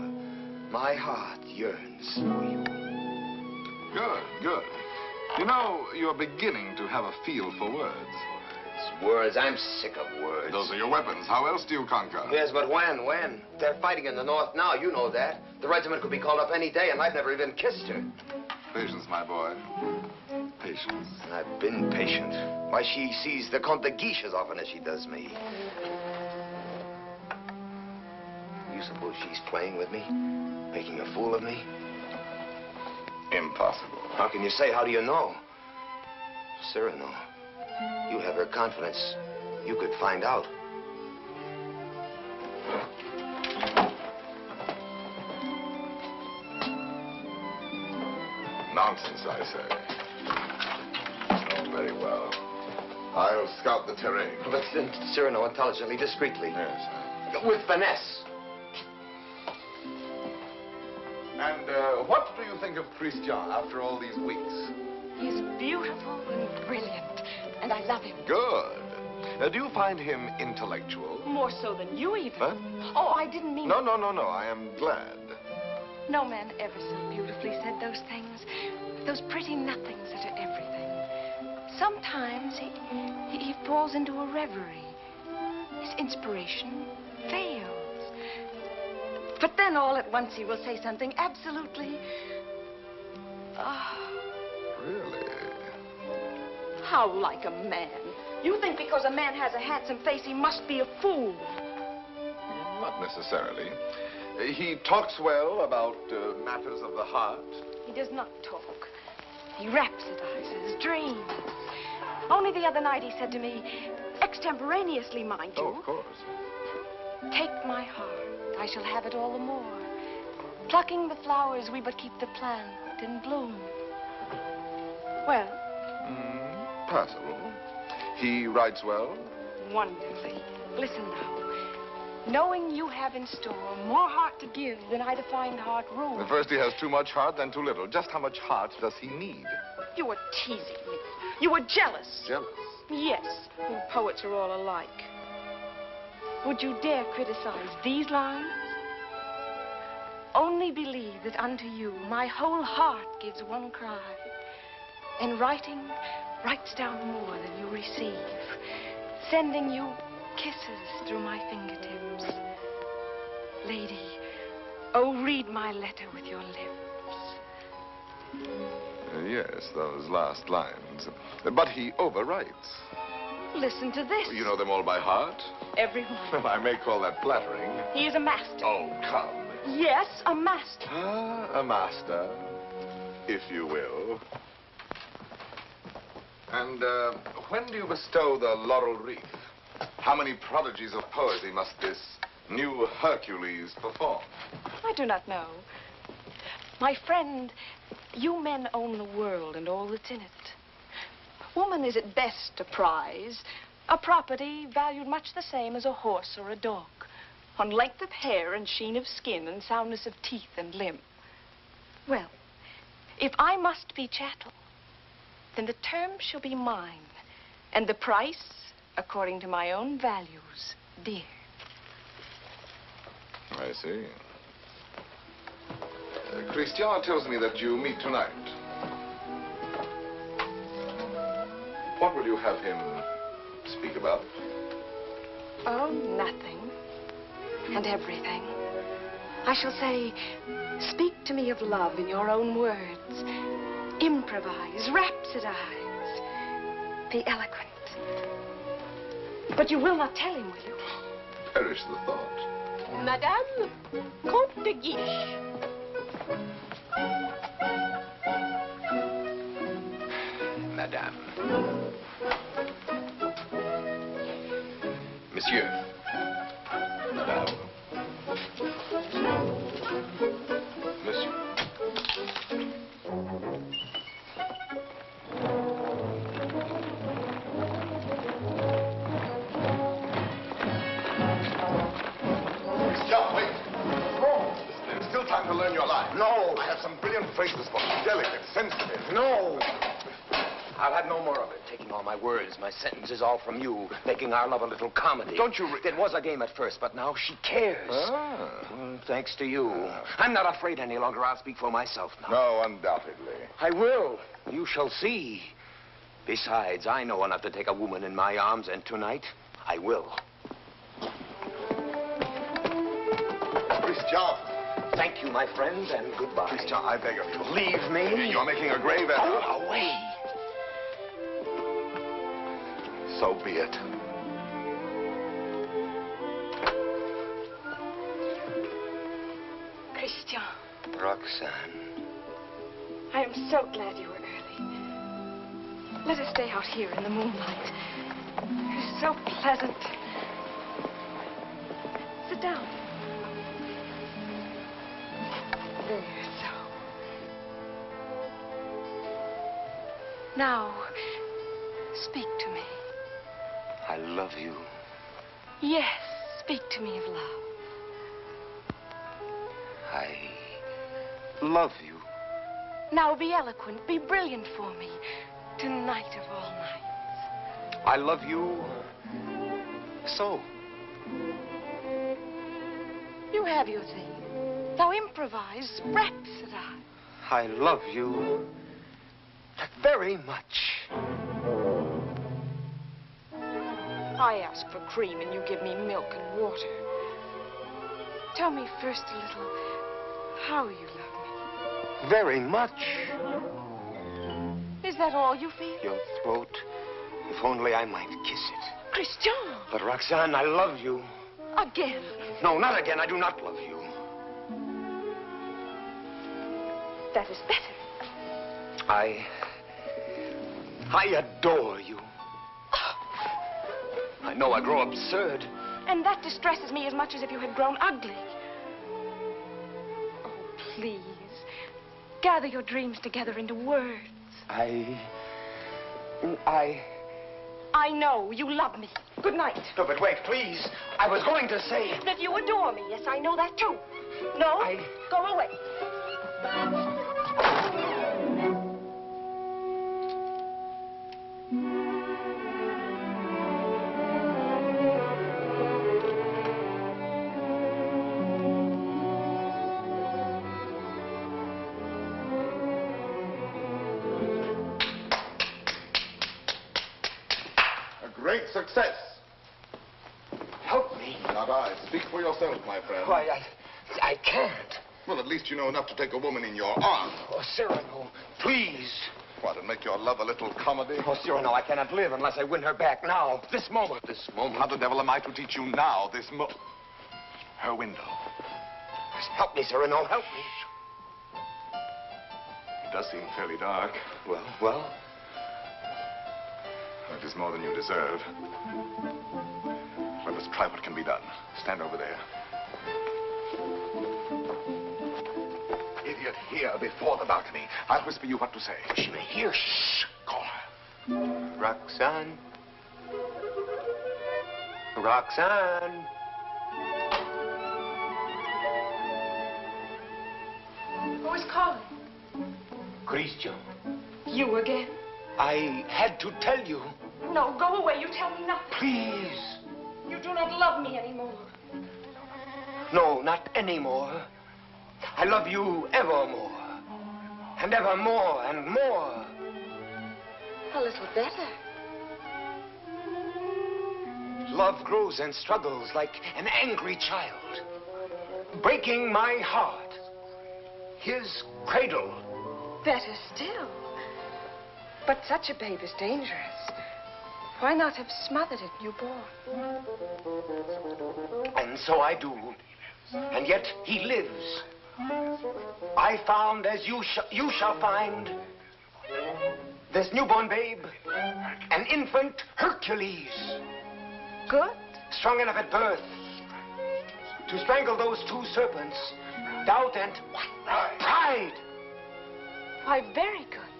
my heart yearns for you. Good. You know, you're beginning to have a feel for words. Words. I'm sick of words. Those are your weapons. How else do you conquer? Yes, but when? They're fighting in the north now. You know that. The regiment could be called up any day, and I've never even kissed her. Patience, my boy. Patience. I've been patient. Why, she sees the Comte de Guiche as often as she does me. You suppose she's playing with me? Making a fool of me? Impossible. How can you say? How do you know? Cyrano, you have her confidence. You could find out. Nonsense, I say. Oh, very well. I'll scout the terrain. But then, Cyrano, intelligently, discreetly. Yes. With finesse. And what do you think of Christian after all these weeks? He's beautiful and brilliant, and I love him. Good. Do you find him intellectual? More so than you, even. Huh? Oh, I didn't mean... No. I am glad. No man ever so beautifully said those things. Those pretty nothings that are everything. Sometimes he falls into a reverie. His inspiration fails. But then all at once he will say something absolutely... Really? How like a man. You think because a man has a handsome face, he must be a fool. Not necessarily. He talks well about matters of the heart. He does not talk. He rhapsodizes, dreams. Only the other night he said to me, Extemporaneously, mind you. Oh, of course. Take my heart, I shall have it all the more. Plucking the flowers, we but keep the plant in bloom. Well? Passable. He writes well? Wonderfully. Listen now. Knowing you have in store more heart to give than I to find heart room. At first he has too much heart, then too little. Just how much heart does he need? You were teasing me. You were jealous. Jealous? Yes. You poets are all alike. Would you dare criticize these lines? Only believe that unto you my whole heart gives one cry. And writing writes down more than you receive, sending you kisses through my fingertips. Lady, oh, read my letter with your lips. Yes, those last lines. But he overwrites. Listen to this. You know them all by heart? Everyone. Well, I may call that flattering. He is a master. Oh, come. Yes, a master. Ah, a master, if you will. And when do you bestow the laurel wreath? How many prodigies of poesy must this new Hercules perform? I do not know. My friend, you men own the world and all that's in it. Woman is at best a prize, a property valued much the same as a horse or a dog, on length of hair and sheen of skin and soundness of teeth and limb. Well, if I must be chattel, then the term shall be mine, and the price according to my own values, dear. I see. Christian tells me that you meet tonight. What will you have him speak about? Oh, nothing. And everything. I shall say, speak to me of love in your own words. Improvise, rhapsodize. Be eloquent. But you will not tell him, will you? Perish the thought. Madame, Comte de Guiche. Madame. Monsieur. Madame. Monsieur. Christian, wait. No. There's still time to learn your line. No. I have some brilliant phrases for you. Delicate, sensitive. No. I'll have no more of it. Taking all my words, my sentences, all from you. Making our love a little comedy. Don't you... It was a game at first, but now she cares. Thanks to you. I'm not afraid any longer. I'll speak for myself now. No, undoubtedly. I will. You shall see. Besides, I know enough to take a woman in my arms, and tonight, I will. Christian. Thank you, my friends, and goodbye. Christian, I beg of you. Leave me. You're making a grave error. Go away. So be it. Christian. Roxane. I am so glad you were early. Let us stay out here in the moonlight. It's so pleasant. Sit down. There, so. Now, speak to me. I love you. Yes, speak to me of love. I love you. Now be eloquent, be brilliant for me. Tonight of all nights. I love you so. You have your thing. Now improvise, rhapsodize. I love you very much. I ask for cream and you give me milk and water. Tell me first a little how you love me. Very much. Is that all you feel? Your throat. If only I might kiss it. Christian! But Roxane, I love you. Again. No, not again. I do not love you. That is better. I adore you. know I grow absurd. And that distresses me as much as if you had grown ugly. Oh, please. Gather your dreams together into words. I know you love me. Good night. No, but wait, please. I was going to say... That you adore me. Yes, I know that too. No? Go away. Great success. Help me. Not I. Speak for yourself, my friend. Why, I can't. Well, at least you know enough to take a woman in your arms. Oh, Cyrano, please. What, and make your love a little comedy? Oh, Cyrano, I cannot live unless I win her back now. This moment. This moment. How the devil am I to teach you now, this her window. Help me, Cyrano, help me. It does seem fairly dark. Well? It is more than you deserve. Let us try what can be done. Stand over there. Idiot, here before the balcony. I'll whisper you what to say. She may hear. Shh. Call her. Roxane. Roxane. Who is calling? Christian. You again? I had to tell you. No, go away. You tell me nothing. Please. You do not love me anymore. No, not anymore. I love you evermore. And evermore and more. A little better. Love grows and struggles like an angry child, breaking my heart. His cradle. Better still. But such a babe is dangerous. Why not have smothered it newborn? And so I do. And yet he lives. I found, as you shall find, this newborn babe, an infant Hercules. Good. Strong enough at birth to strangle those two serpents, doubt and pride. Why, very good.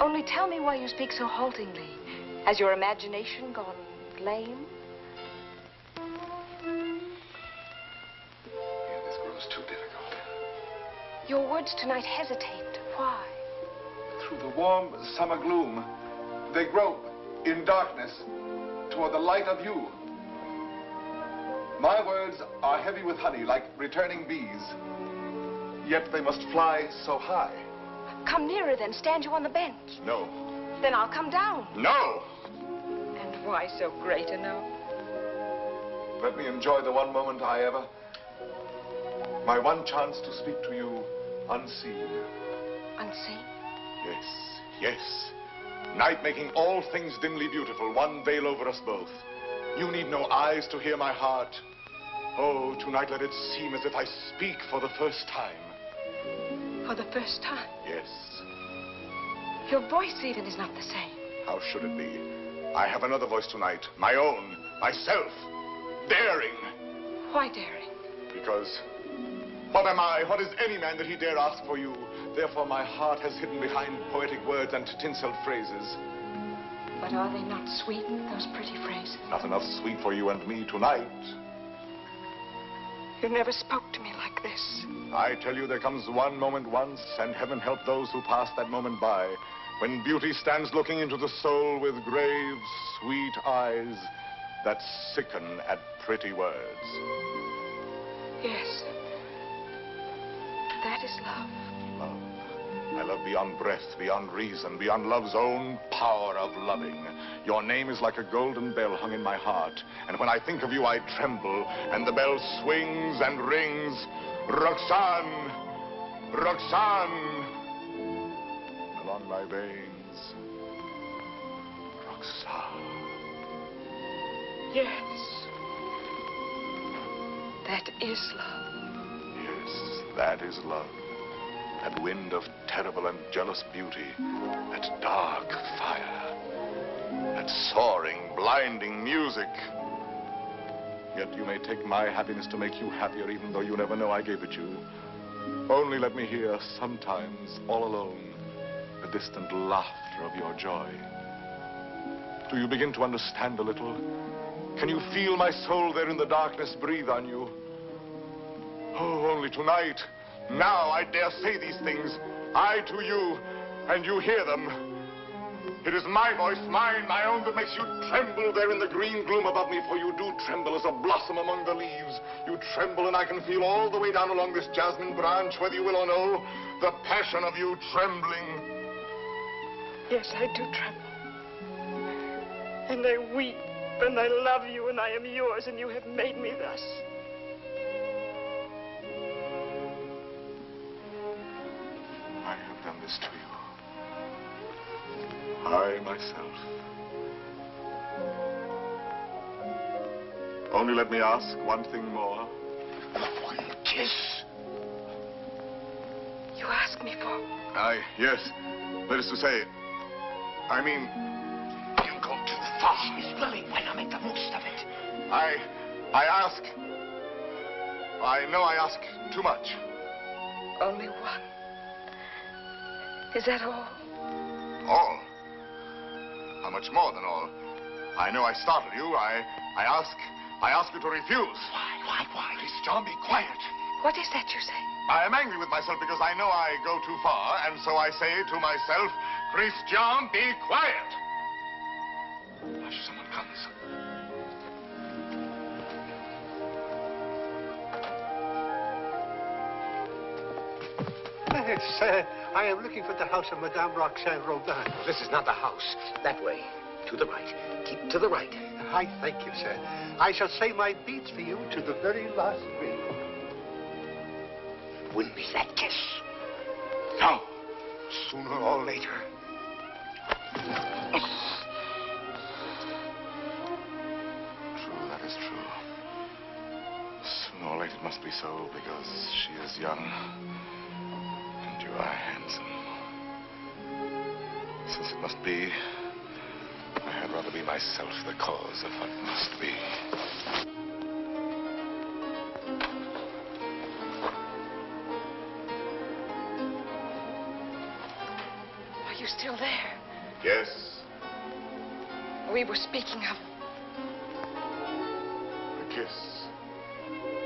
Only tell me why you speak so haltingly. Has your imagination gone lame? This grows too difficult. Your words tonight hesitate. Why? Through the warm summer gloom, they grope in darkness toward the light of you. My words are heavy with honey, like returning bees. Yet they must fly so high. Come nearer then. Stand you on the bench. No. Then I'll come down. No! And why so great a no? Let me enjoy the one moment I ever... My one chance to speak to you unseen. Unseen? Yes, yes. Night making all things dimly beautiful, one veil over us both. You need no eyes to hear my heart. Oh, tonight let it seem as if I speak for the first time. For the first time? Yes. Your voice even is not the same. How should it be? I have another voice tonight, my own, myself, daring. Why daring? Because what am I, what is any man that he dare ask for you? Therefore my heart has hidden behind poetic words and tinseled phrases. But are they not sweetened, those pretty phrases? Not enough sweet for you and me tonight. You never spoke to me like this. I tell you, there comes one moment once, and heaven help those who pass that moment by, when beauty stands looking into the soul with grave, sweet eyes that sicken at pretty words. Yes. That is love. Love. I love beyond breath, beyond reason, beyond love's own power of loving. Your name is like a golden bell hung in my heart. And when I think of you, I tremble, and the bell swings and rings. Roxane! Roxane! Along my veins. Roxane. Yes. That is love. Yes, that is love. That wind of terrible and jealous beauty. That dark fire. that soaring, blinding music. Yet you may take my happiness to make you happier, even though you never know I gave it you. Only let me hear, sometimes, all alone, the distant laughter of your joy. Do you begin to understand a little? Can you feel my soul there in the darkness breathe on you? Oh, only tonight, now I dare say these things. I to you, and you hear them. It is my voice, mine, my own, that makes you tremble there in the green gloom above me, for you do tremble as a blossom among the leaves. You tremble, and I can feel all the way down along this jasmine branch, whether you will or no, the passion of you trembling. Yes, I do tremble. And I weep, and I love you, and I am yours, and you have made me thus. I have done this to you. I, myself. Only let me ask one thing more. One kiss. You ask me for? Yes. That is to say, I mean... You go too far. She's willing. Why not make the most of it? I ask... I know I ask too much. Only one. Is that all? All? How much more than all? I know I startled you. I ask you to refuse. Why? Please, John, be quiet. What is that you say? I am angry with myself because I know I go too far, and so I say to myself, Christian, be quiet. Hush, someone comes. Sir, I am looking for the house of Madame Roxane Robin. This is not the house. That way. To the right. Keep to the right. I thank you, sir. I shall say my beads for you to the very last ring. Wouldn't be that kiss. No. Sooner or later. True, that is true. Sooner or later it must be so, because she is young. And you are handsome. Since it must be, I had rather be myself the cause of what must be. Are you still there? Yes. We were speaking of A kiss.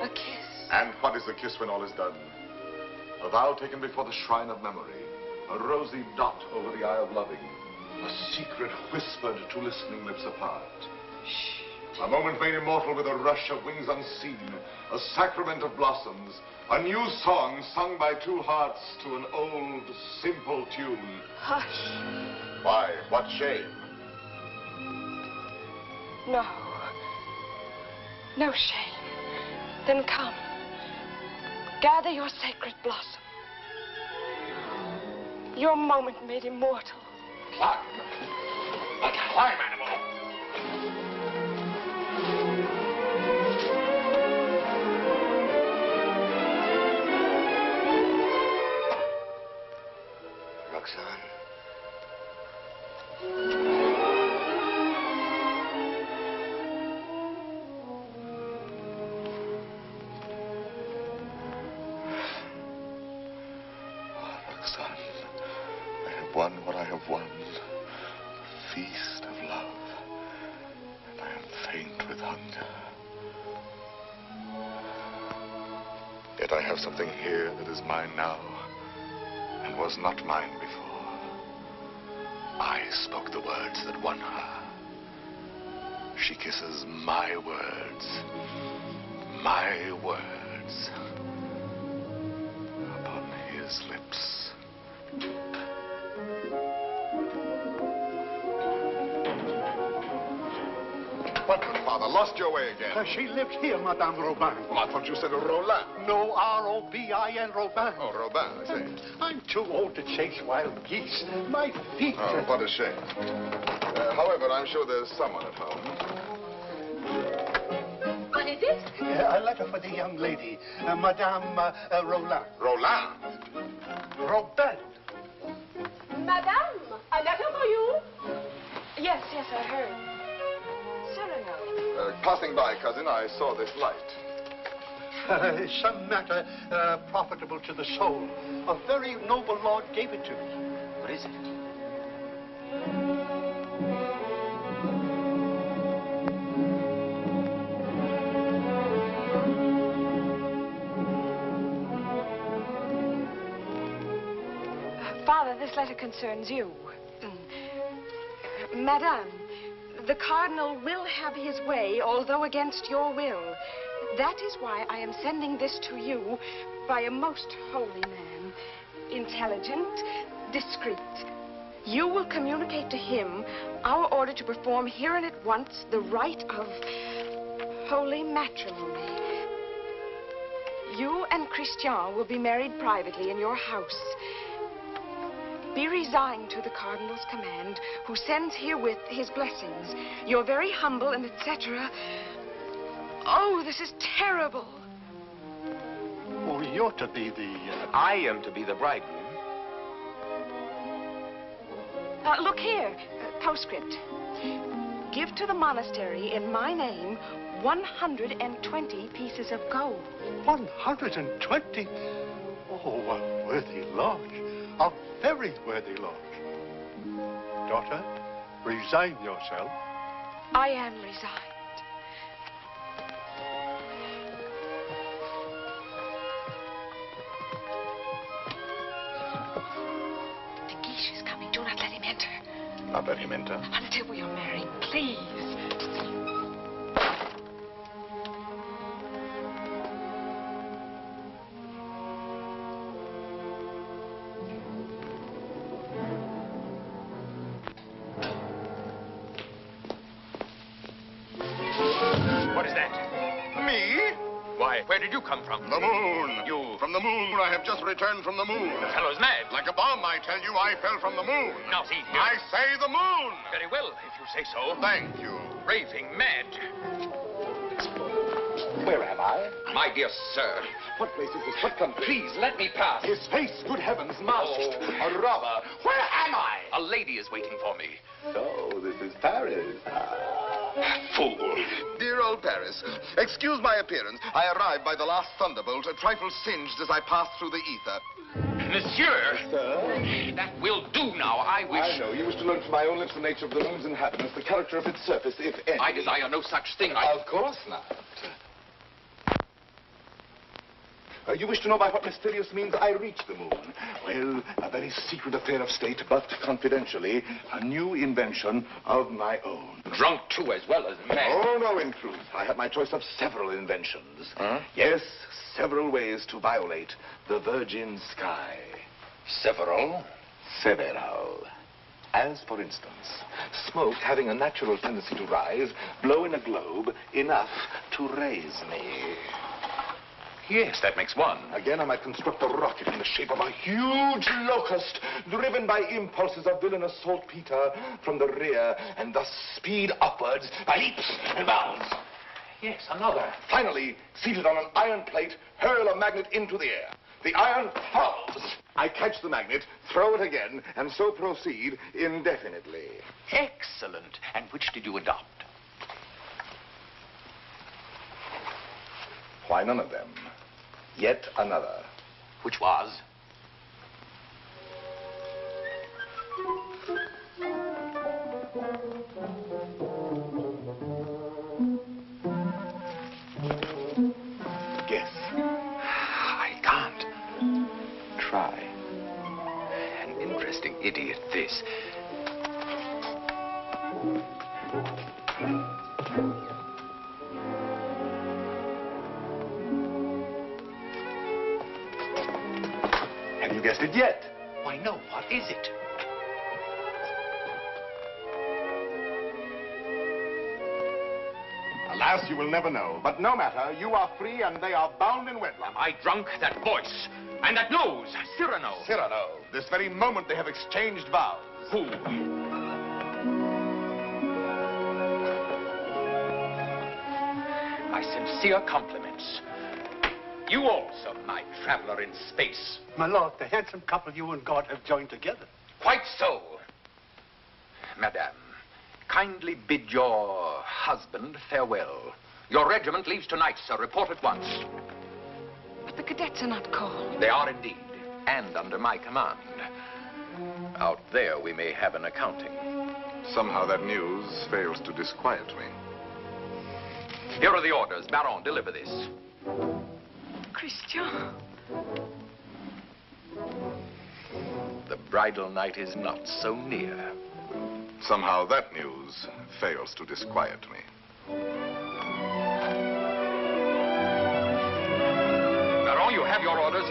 a kiss. And what is a kiss when all is done? A vow taken before the shrine of memory. A rosy dot over the eye of loving. A secret whispered to listening lips apart. A moment made immortal with a rush of wings unseen. A sacrament of blossoms. A new song sung by two hearts to an old, simple tune. Hush. Why? What shame? No. No shame. Then come. Gather your sacred blossom. Your moment made immortal. Climb. Climb, animal. Roxane. Roxane, I have won what I have won. The feast of love. And I am faint with hunger. Yet I have something here that is mine now, and was not mine before. I spoke the words that won her. She kisses my words. My words. Upon his lips. What, Father? Lost your way again? She lives here, Madame Robin. Well, I thought you said Roland. No, R-O-B-I-N, Robin. Oh, Robin, I see. I'm too old to chase wild geese. My feet... Oh, what a shame. However, I'm sure there's someone at home. What is it? A letter for the young lady, Madame Roland. Roland? Robin. Madame, a letter for you. Yes, I heard. Cyrano. Passing by, cousin, I saw this light. Some matter profitable to the soul. A very noble lord gave it to me. What is it? Father, this letter concerns you. Madame, the cardinal will have his way, although against your will. That is why I am sending this to you by a most holy man. Intelligent, discreet. You will communicate to him our order to perform here and at once the rite of holy matrimony. You and Christian will be married privately in your house. Be resigned to the cardinal's command, who sends herewith his blessings. You're very humble and etc. Oh, this is terrible. Oh, you're to be the... I am to be the bridegroom. Look here, postscript. Give to the monastery in my name 120 pieces of gold. 120? Oh, a worthy lodge. A very worthy lodge. Daughter, resign yourself. I am resigned. De Guiche is coming. Do not let him enter. Not let him enter. Until we are married, please. What is that? Me? Why, where did you come from? The moon. You... From the moon. I have just returned from the moon. The fellow's mad. Like a bomb, I tell you, I fell from the moon. Now, see here. I say the moon. Very well, if you say so. Thank you. Raving mad. Where am I? My dear sir. What place is this? What country? Please, let me pass. His face, good heavens, masked. Oh. A robber. Where am I? A lady is waiting for me. So, this is Paris. Fool. Dear old Paris, excuse my appearance. I arrived by the last thunderbolt, a trifle singed as I passed through the ether. Monsieur. Sir? That will do now. I wish... I know. You wish to learn from my own lips the nature of the moon's inhabitants, the character of its surface, if any. I desire no such thing. Of course not. You wish to know by what mysterious means I reached the moon? Well, a very secret affair of state, but confidentially, a new invention of my own. Drunk, too, as well as mad. Oh, no, in truth. I had my choice of several inventions. Huh? Yes, several ways to violate the virgin sky. Several? Several. As, for instance, smoke having a natural tendency to rise, blow in a globe enough to raise me. Yes, that makes one. Again, I might construct a rocket in the shape of a huge locust, driven by impulses of villainous saltpeter from the rear, and thus speed upwards by leaps and bounds. Yes, another. Finally, seated on an iron plate, hurl a magnet into the air. The iron falls. I catch the magnet, throw it again, and so proceed indefinitely. Excellent. And which did you adopt? Why, none of them. Yet another. Which was? Guess. I can't. Try. An interesting idiot, this. Have you guessed it yet? Why, no. What is it? Alas, you will never know. But no matter. You are free and they are bound in wedlock. Am I drunk? That voice. And that nose. Cyrano. Cyrano. This very moment they have exchanged vows. Who? My sincere compliments. You also, my traveler in space. My lord, the handsome couple you and God have joined together. Quite so. Madame, kindly bid your husband farewell. Your regiment leaves tonight, sir. Report at once. But the cadets are not called. They are indeed, and under my command. Out there we may have an accounting. Somehow that news fails to disquiet me. Here are the orders. Baron, deliver this. Christian. The bridal night is not so near. Somehow that news fails to disquiet me. Baron, you have your orders.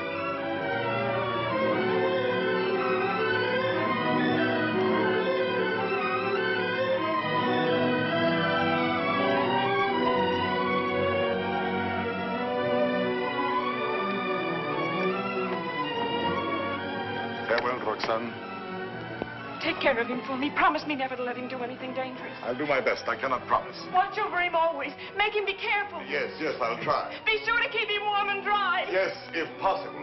Farewell, Roxane. Take care of him for me. Promise me never to let him do anything dangerous. I'll do my best. I cannot promise. Watch over him always. Make him be careful. Yes, I'll try. Be sure to keep him warm and dry. Yes, if possible.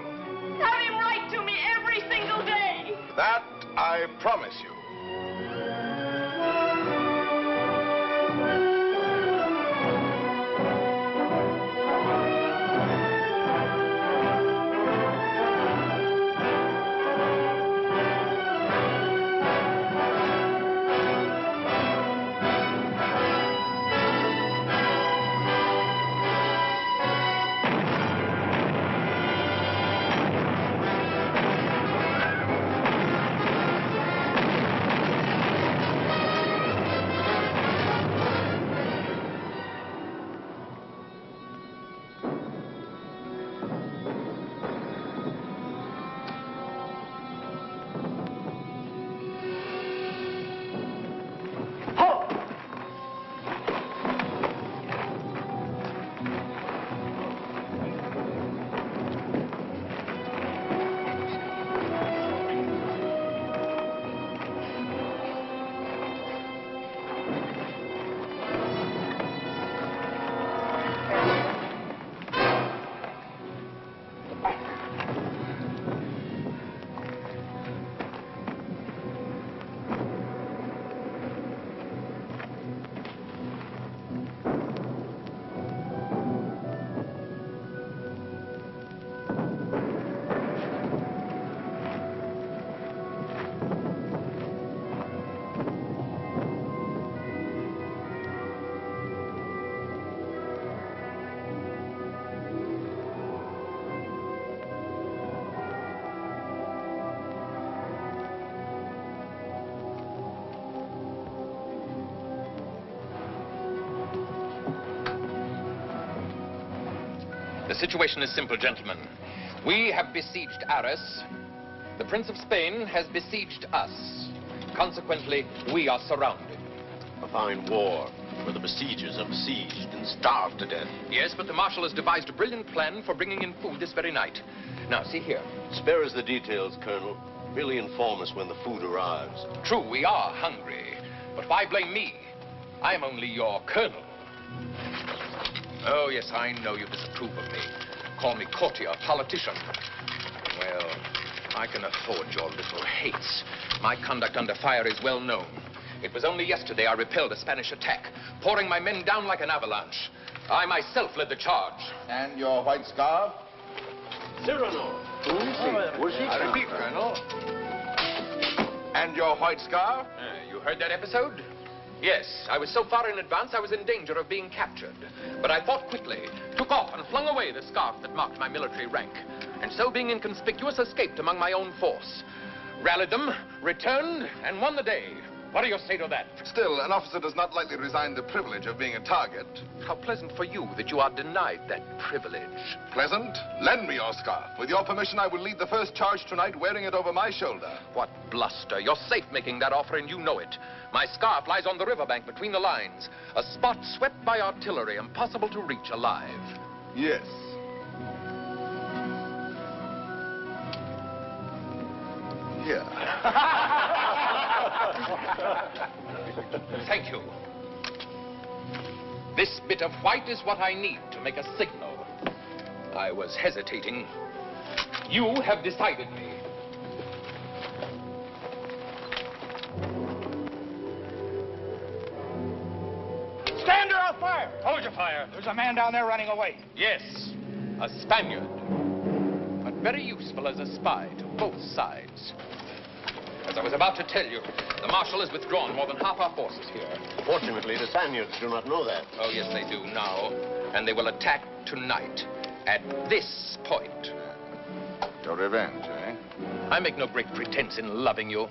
Have him write to me every single day. That I promise you. The situation is simple, gentlemen. We have besieged Arras. The Prince of Spain has besieged us. Consequently, we are surrounded. A fine war, where the besiegers are besieged and starved to death. Yes, but the Marshal has devised a brilliant plan for bringing in food this very night. Now, see here. Spare us the details, Colonel. Merely inform us when the food arrives. True, we are hungry. But why blame me? I'm only your colonel. Oh, yes, I know you disapprove of me. Call me courtier, politician. Well, I can afford your little hates. My conduct under fire is well known. It was only yesterday I repelled a Spanish attack, pouring my men down like an avalanche. I myself led the charge. And your white scarf? Cyrano. I repeat, Colonel. And your white scarf? You heard that episode? Yes, I was so far in advance I was in danger of being captured. But I fought quickly, took off and flung away the scarf that marked my military rank. And so, being inconspicuous, escaped among my own force. Rallied them, returned, and won the day. What do you say to that? Still, an officer does not lightly resign the privilege of being a target. How pleasant for you that you are denied that privilege. Pleasant? Lend me your scarf. With your permission, I will lead the first charge tonight wearing it over my shoulder. What bluster. You're safe making that offer, and you know it. My scarf lies on the riverbank between the lines. A spot swept by artillery, impossible to reach alive. Yes. Here. Thank you. This bit of white is what I need to make a signal. I was hesitating. You have decided me. Hold your fire. There's a man down there running away. Yes, a Spaniard. But very useful as a spy to both sides. As I was about to tell you, the Marshal has withdrawn more than half our forces here. Fortunately, the Spaniards do not know that. Oh, yes, they do now. And they will attack tonight at this point. Your revenge, eh? I make no great pretense in loving you.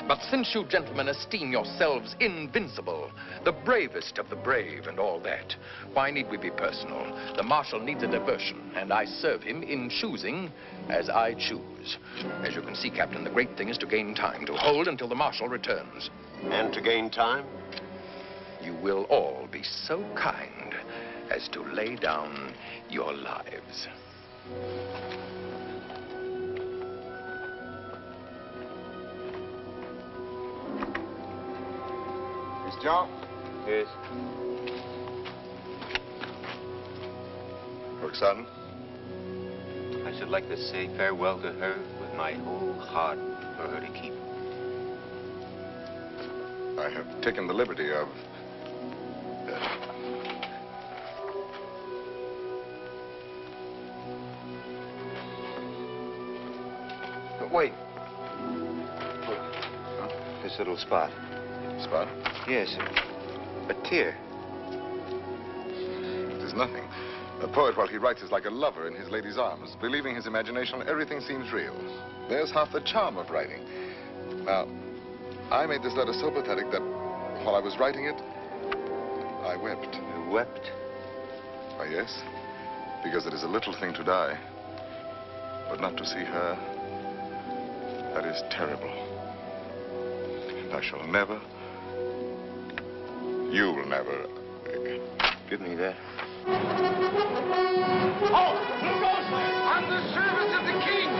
But since you gentlemen esteem yourselves invincible, the bravest of the brave and all that, why need we be personal? The Marshal needs a diversion, and I serve him in choosing as I choose. As you can see, Captain, the great thing is to gain time, to hold until the Marshal returns. And to gain time? You will all be so kind as to lay down your lives. Miss John? Yes. Roxane? I should like to say farewell to her with my whole heart for her to keep. I have taken the liberty of... But wait. This little spot. Spot? Yes, a tear. It is nothing. A poet, while he writes, is like a lover in his lady's arms. Believing his imagination, everything seems real. There's half the charm of writing. Now, I made this letter so pathetic that while I was writing it, I wept. You wept? Why, yes. Because it is a little thing to die. But not to see her, that is terrible. And I shall never... You will never... Give me that. Oh, who goes there? On the service of the king.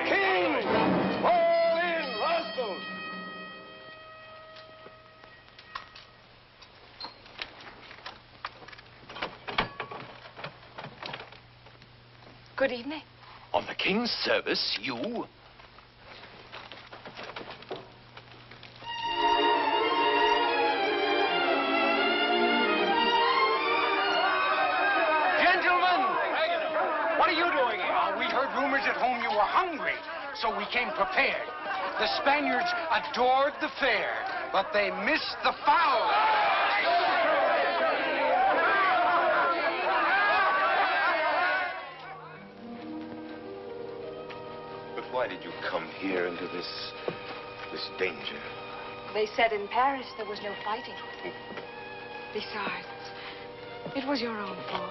King! Fall in, rascals! Good evening. On the King's service, you? What are you doing here? We heard rumors at home you were hungry, so we came prepared. The Spaniards adored the fair, but they missed the fowl. But why did you come here into this danger? They said in Paris there was no fighting. Besides, it was your own fault.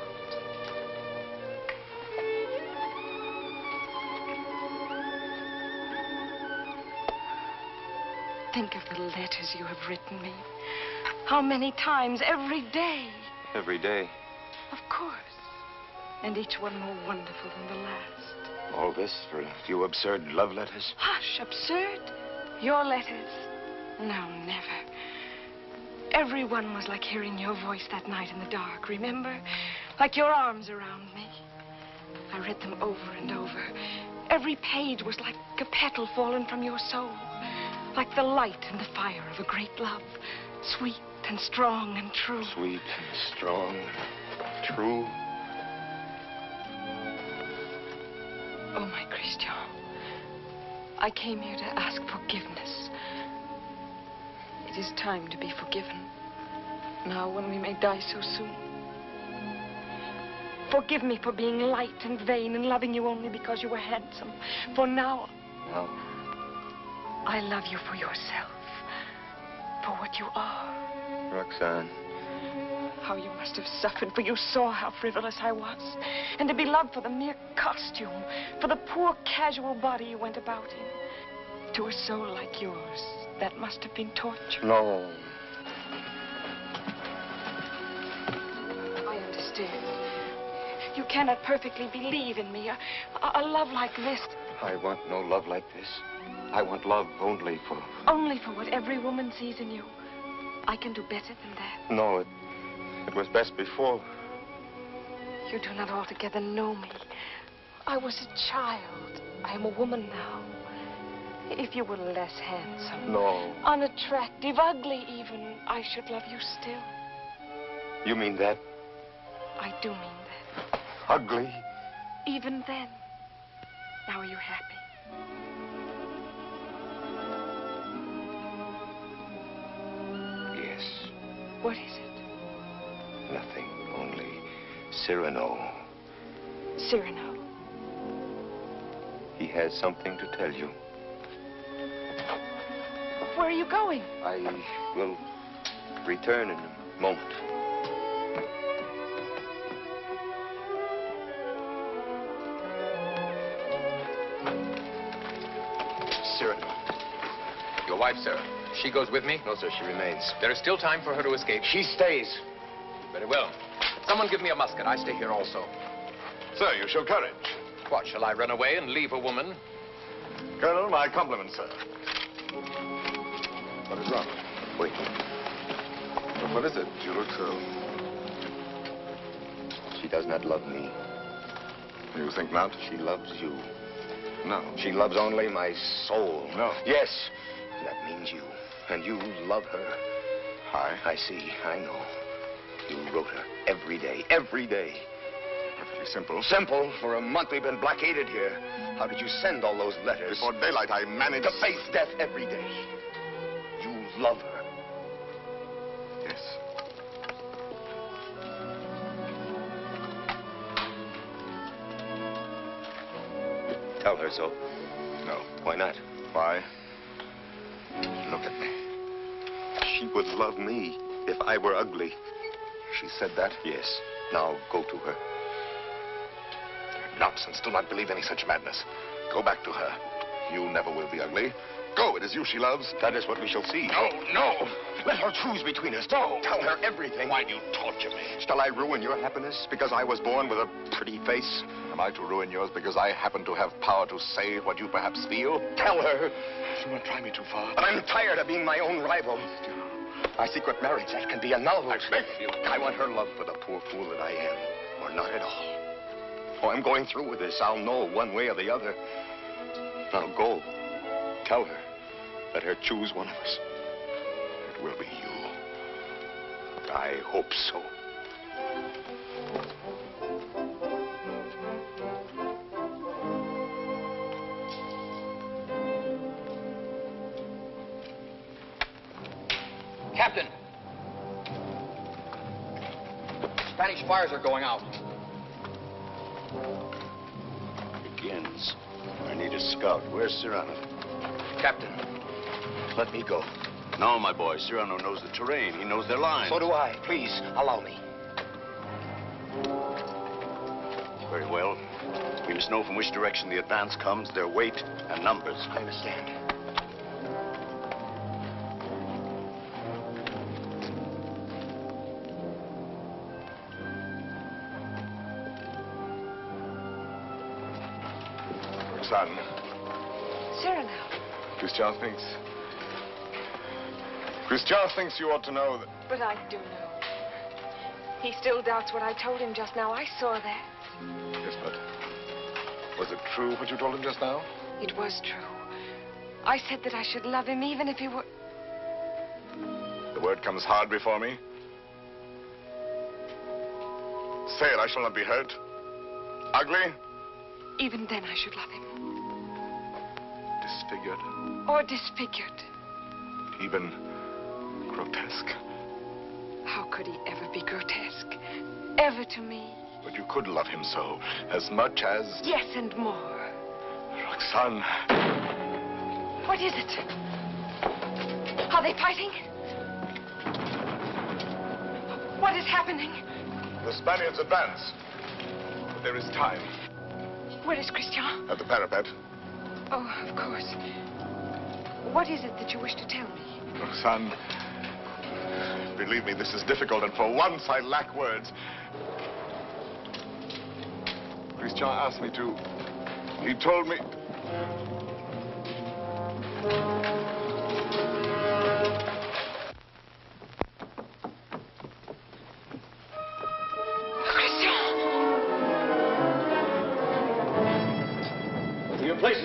Think of the letters you have written me. How many times every day? Every day. Of course. And each one more wonderful than the last. All this for a few absurd love letters? Hush, absurd? Your letters? No, never. Every one was like hearing your voice that night in the dark, remember? Like your arms around me. I read them over and over. Every page was like a petal fallen from your soul. Like the light and the fire of a great love. Sweet and strong and true. Sweet and strong, true. Oh, my Christian. I came here to ask forgiveness. It is time to be forgiven. Now, when we may die so soon. Forgive me for being light and vain and loving you only because you were handsome. For now... Now? I love you for yourself. For what you are. Roxane. How you must have suffered, for you saw how frivolous I was. And to be loved for the mere costume, for the poor casual body you went about in. To a soul like yours, that must have been torture. No. I understand. You cannot perfectly believe in me. A love like this. I want no love like this. I want love only for... Only for what every woman sees in you. I can do better than that. No, it was best before. You do not altogether know me. I was a child. I am a woman now. If you were less handsome, No. unattractive, ugly even, I should love you still. You mean that? I do mean that. Ugly? Even then. Now are you happy? Yes. What is it? Nothing. Only Cyrano. Cyrano. He has something to tell you. Where are you going? I will return in a moment. Cyrano. Your wife, sir. She goes with me? No, sir, she remains. There is still time for her to escape. She stays. Very well. Someone give me a musket. I stay here also. Sir, you show courage. What, shall I run away and leave a woman? Colonel, my compliments, sir. What is wrong? Wait. But what is it? You look so... She does not love me. You think not? She loves you. No. She loves only my soul. No. Yes. That means you. And you love her. I see. I know. You wrote her every day. Every day. Perfectly simple. Simple. For a month we've been blockaded here. How did you send all those letters? Before daylight, I managed... To face death every day. You love her. Yes. Tell her so. No. Why not? Why? Look at me. She would love me if I were ugly. She said that? Yes. Now go to her. Nonsense. Do not believe any such madness. Go back to her. You never will be ugly. Go. It is you she loves. That is what we shall see. No, no. Let her choose between us. No. Tell her everything. Why do you torture me? Shall I ruin your happiness because I was born with a pretty face? Am I to ruin yours because I happen to have power to say what you perhaps feel? Tell her. Do not try me too far. But I'm tired of being my own rival. My secret marriage, that can be annulled. I beg of you. I want her love for the poor fool that I am, or not at all. Oh, I'm going through with this. I'll know one way or the other. Now go. Tell her. Let her choose one of us. It will be you. I hope so. Captain! Spanish fires are going out. Begins. I need a scout. Where's Cyrano? Captain, let me go. No, my boy. Cyrano knows the terrain. He knows their lines. So do I. Please, allow me. Very well. We must know from which direction the advance comes, their weight and numbers. I understand. Roxane. Cyrano. Christian thinks you ought to know that... But I do know. He still doubts what I told him just now. I saw that. Yes, but... Was it true what you told him just now? It was true. I said that I should love him even if he were... The word comes hard before me. Say it, I shall not be hurt. Ugly? Even then I should love him. Disfigured? Or disfigured. Even grotesque? How could he ever be grotesque? Ever to me? But you could love him so, as much as... Yes, and more. Roxane. What is it? Are they fighting? What is happening? The Spaniards advance. But there is time. Where is Christian? At the parapet. Oh, of course. What is it that you wish to tell me? Roxane, believe me, this is difficult, and for once I lack words. Christian asked me to... He told me... To your place,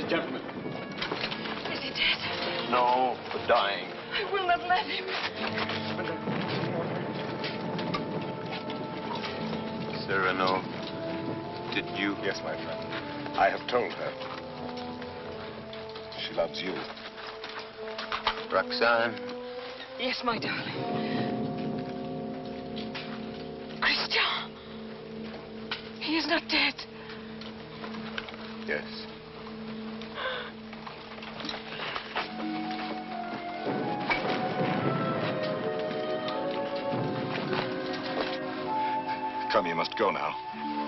Cyrano, did you? Yes, my friend. I have told her. She loves you. Roxane? Yes, my darling. Christian! He is not dead. Yes. Come, you must go now.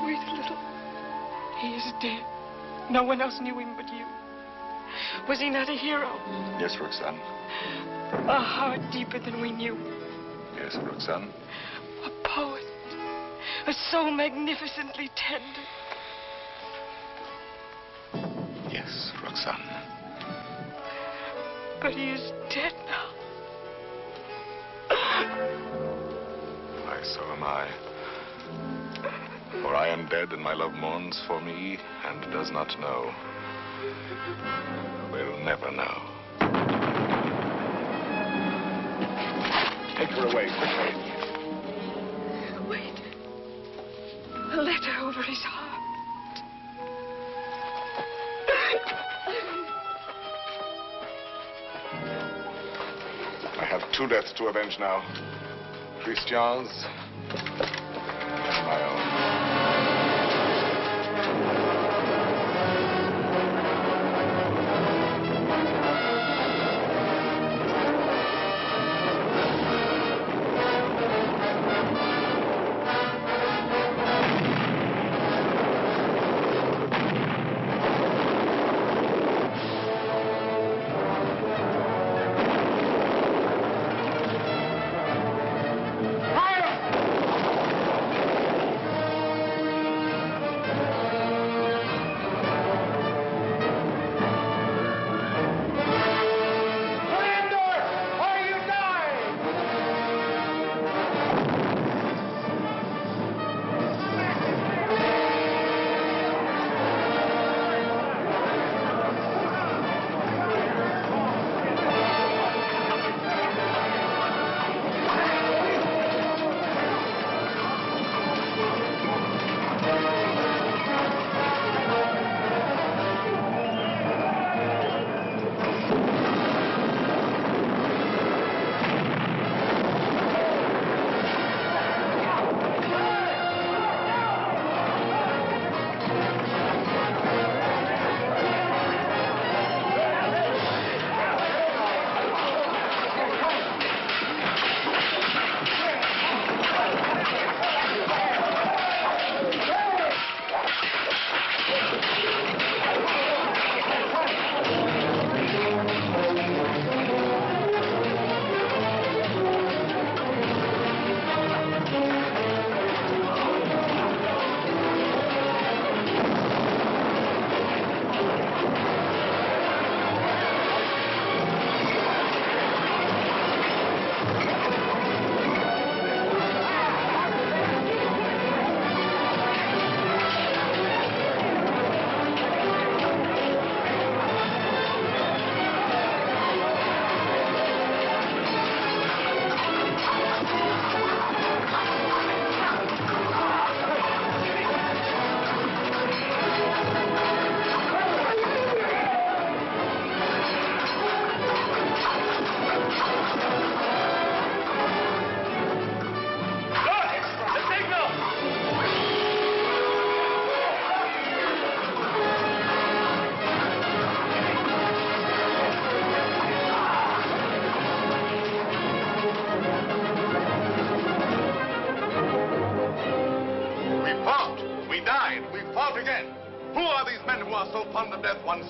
Wait a little. He is dead. No one else knew him but you. Was he not a hero? Yes, Roxane. A heart deeper than we knew. Yes, Roxane. A poet. A soul magnificently tender. Yes, Roxane. But he is dead now. Why, so am I. For I am dead, and my love mourns for me, and does not know. Will never know. Take her away, quickly. Wait. A letter over his heart. I have 2 deaths to avenge now. Christian's and my own.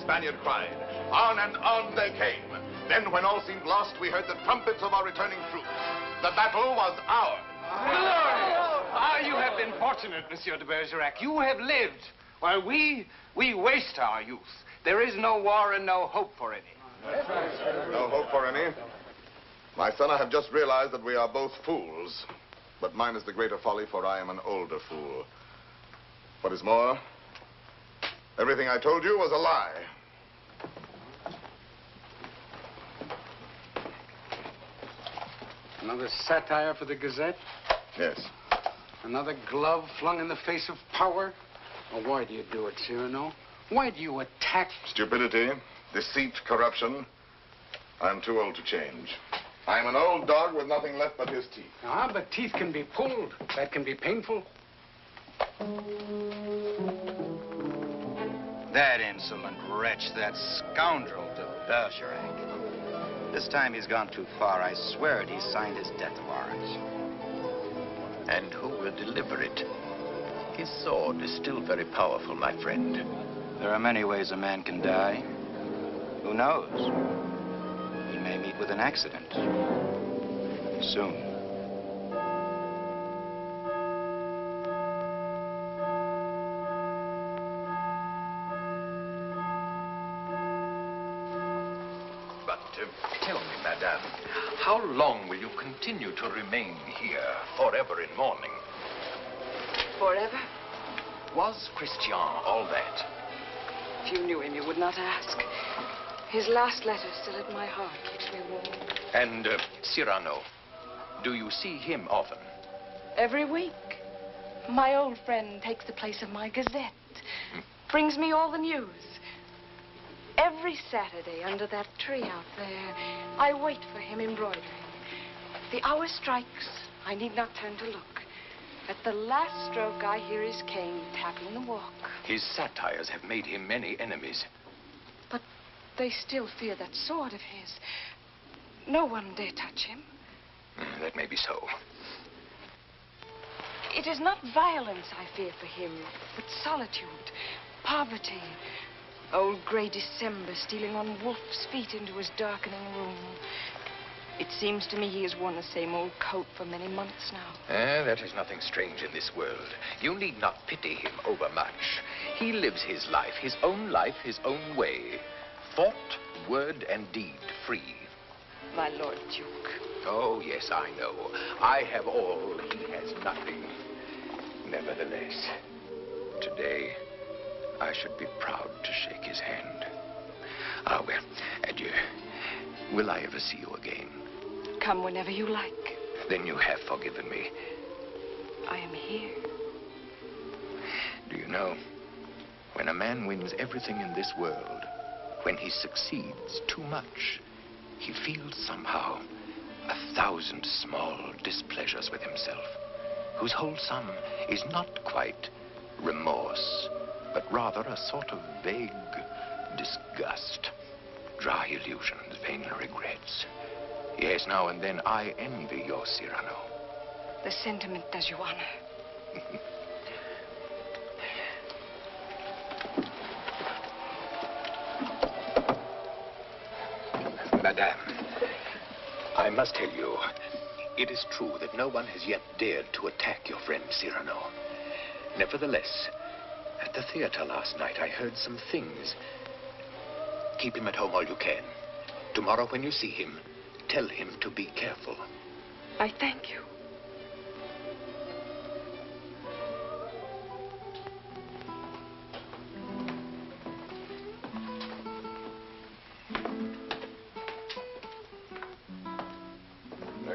Spaniard cried. On and on they came. Then, when all seemed lost, we heard the trumpets of our returning troops. The battle was ours. Ah, you have been fortunate, Monsieur de Bergerac. You have lived, while we waste our youth. There is no war and no hope for any. No hope for any? My son, I have just realized that we are both fools. But mine is the greater folly, for I am an older fool. What is more, everything I told you was a lie. Another satire for the Gazette? Yes. Another glove flung in the face of power? Well, why do you do it, Cyrano? Why do you attack... Stupidity, deceit, corruption. I'm too old to change. I'm an old dog with nothing left but his teeth. Ah, but teeth can be pulled. That can be painful. That insolent wretch, that scoundrel de Bergerac. This time he's gone too far. I swear it, he signed his death warrant. And who will deliver it? His sword is still very powerful, my friend. There are many ways a man can die. Who knows? He may meet with an accident. Soon. But tell me, madame, how long will you continue to remain here, forever in mourning? Forever? Was Christian all that? If you knew him, you would not ask. His last letter still at my heart keeps me warm. And Cyrano, do you see him often? Every week. My old friend takes the place of my gazette. Brings me all the news. Every Saturday under that tree out there, I wait for him embroidering. The hour strikes. I need not turn to look. At the last stroke, I hear his cane tapping the walk. His satires have made him many enemies. But they still fear that sword of his. No one dare touch him. That may be so. It is not violence I fear for him, but solitude, poverty. Old gray December stealing on wolf's feet into his darkening room. It seems to me he has worn the same old coat for many months now. That is nothing strange in this world. You need not pity him overmuch. He lives his life, his own way. Thought, word, and deed free. My Lord Duke. Oh, yes, I know. I have all, he has nothing. Nevertheless, today, I should be proud to shake his hand. Ah, well, adieu. Will I ever see you again? Come whenever you like. Then you have forgiven me. I am here. Do you know, when a man wins everything in this world, when he succeeds too much, he feels somehow 1,000 small displeasures with himself, whose whole sum is not quite remorse, but rather a sort of vague disgust. Dry illusions, vain regrets. Yes, now and then I envy your Cyrano. The sentiment does you honor. Madame, I must tell you, it is true that no one has yet dared to attack your friend Cyrano. Nevertheless, at the theater last night, I heard some things. Keep him at home all you can. Tomorrow when you see him, tell him to be careful. I thank you.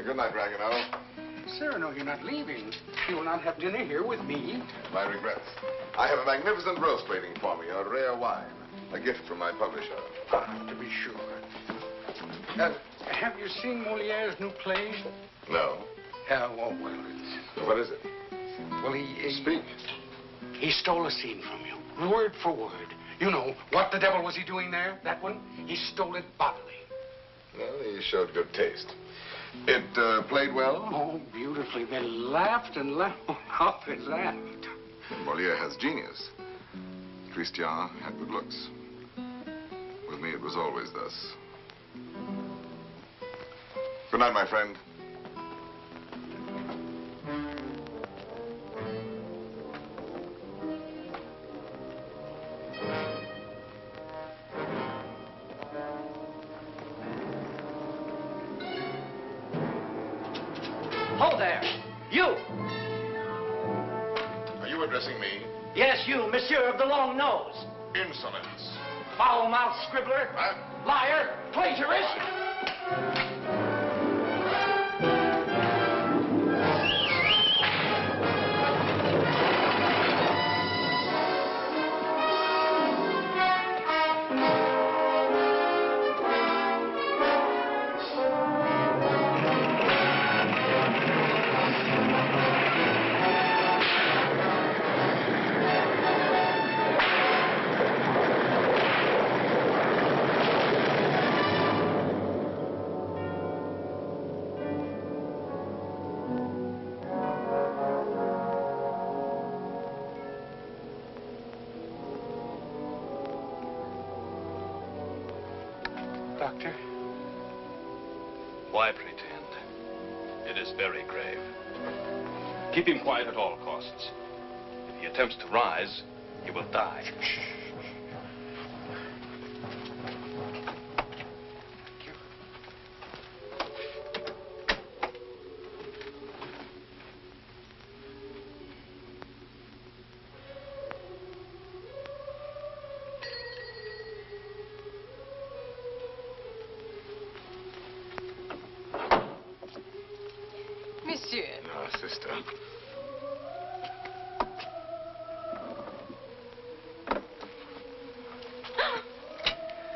Good night, Ragueneau. Cyrano, you're not leaving. You will not have dinner here with me. My regrets. I have a magnificent roast waiting for me, a rare wine. A gift from my publisher. To be sure. Have you seen Moliere's new play? No. Oh, well, it's... What is it? Well, he... Speak. He stole a scene from you, word for word. You know, what the devil was he doing there? That one? He stole it bodily. Well, he showed good taste. It played well? Oh, beautifully. They laughed and laughed. How they laughed. Moliere has genius. Christian had good looks. With me, it was always thus. Good night, my friend. Hold there! You! Are you addressing me? Yes, you, monsieur of the long nose. Insolence. Foul-mouthed scribbler. Liar. Plagiarist. Doctor? Why pretend? It is very grave. Keep him quiet at all costs. If he attempts to rise, he will die. Monsieur. No, sister.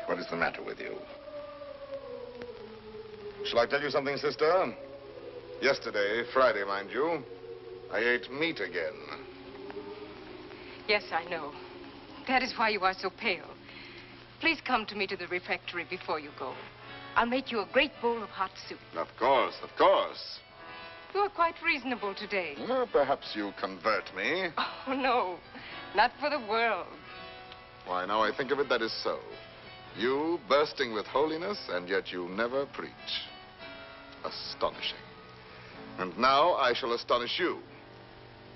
What is the matter with you? Shall I tell you something, sister? Yesterday, Friday, mind you, I ate meat again. Yes, I know. That is why you are so pale. Please come to me to the refectory before you go. I'll make you a great bowl of hot soup. Of course, of course. You are quite reasonable today. Well, perhaps you convert me. Oh, no. Not for the world. Why, now I think of it, that is so. You bursting with holiness, and yet you never preach. Astonishing. And now I shall astonish you.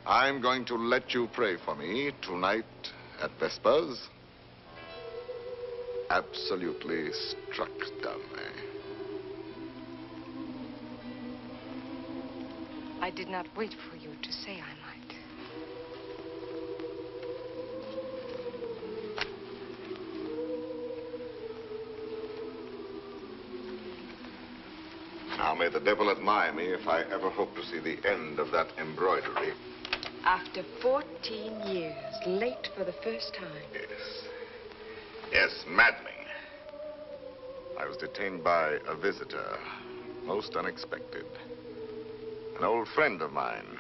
I'm going to let you pray for me tonight at Vespers. Absolutely struck dumb, eh? I did not wait for you to say I might. Now, may the devil admire me if I ever hope to see the end of that embroidery. After 14 years, late for the first time. Yes. Yes, maddening. I was detained by a visitor, most unexpected. An old friend of mine.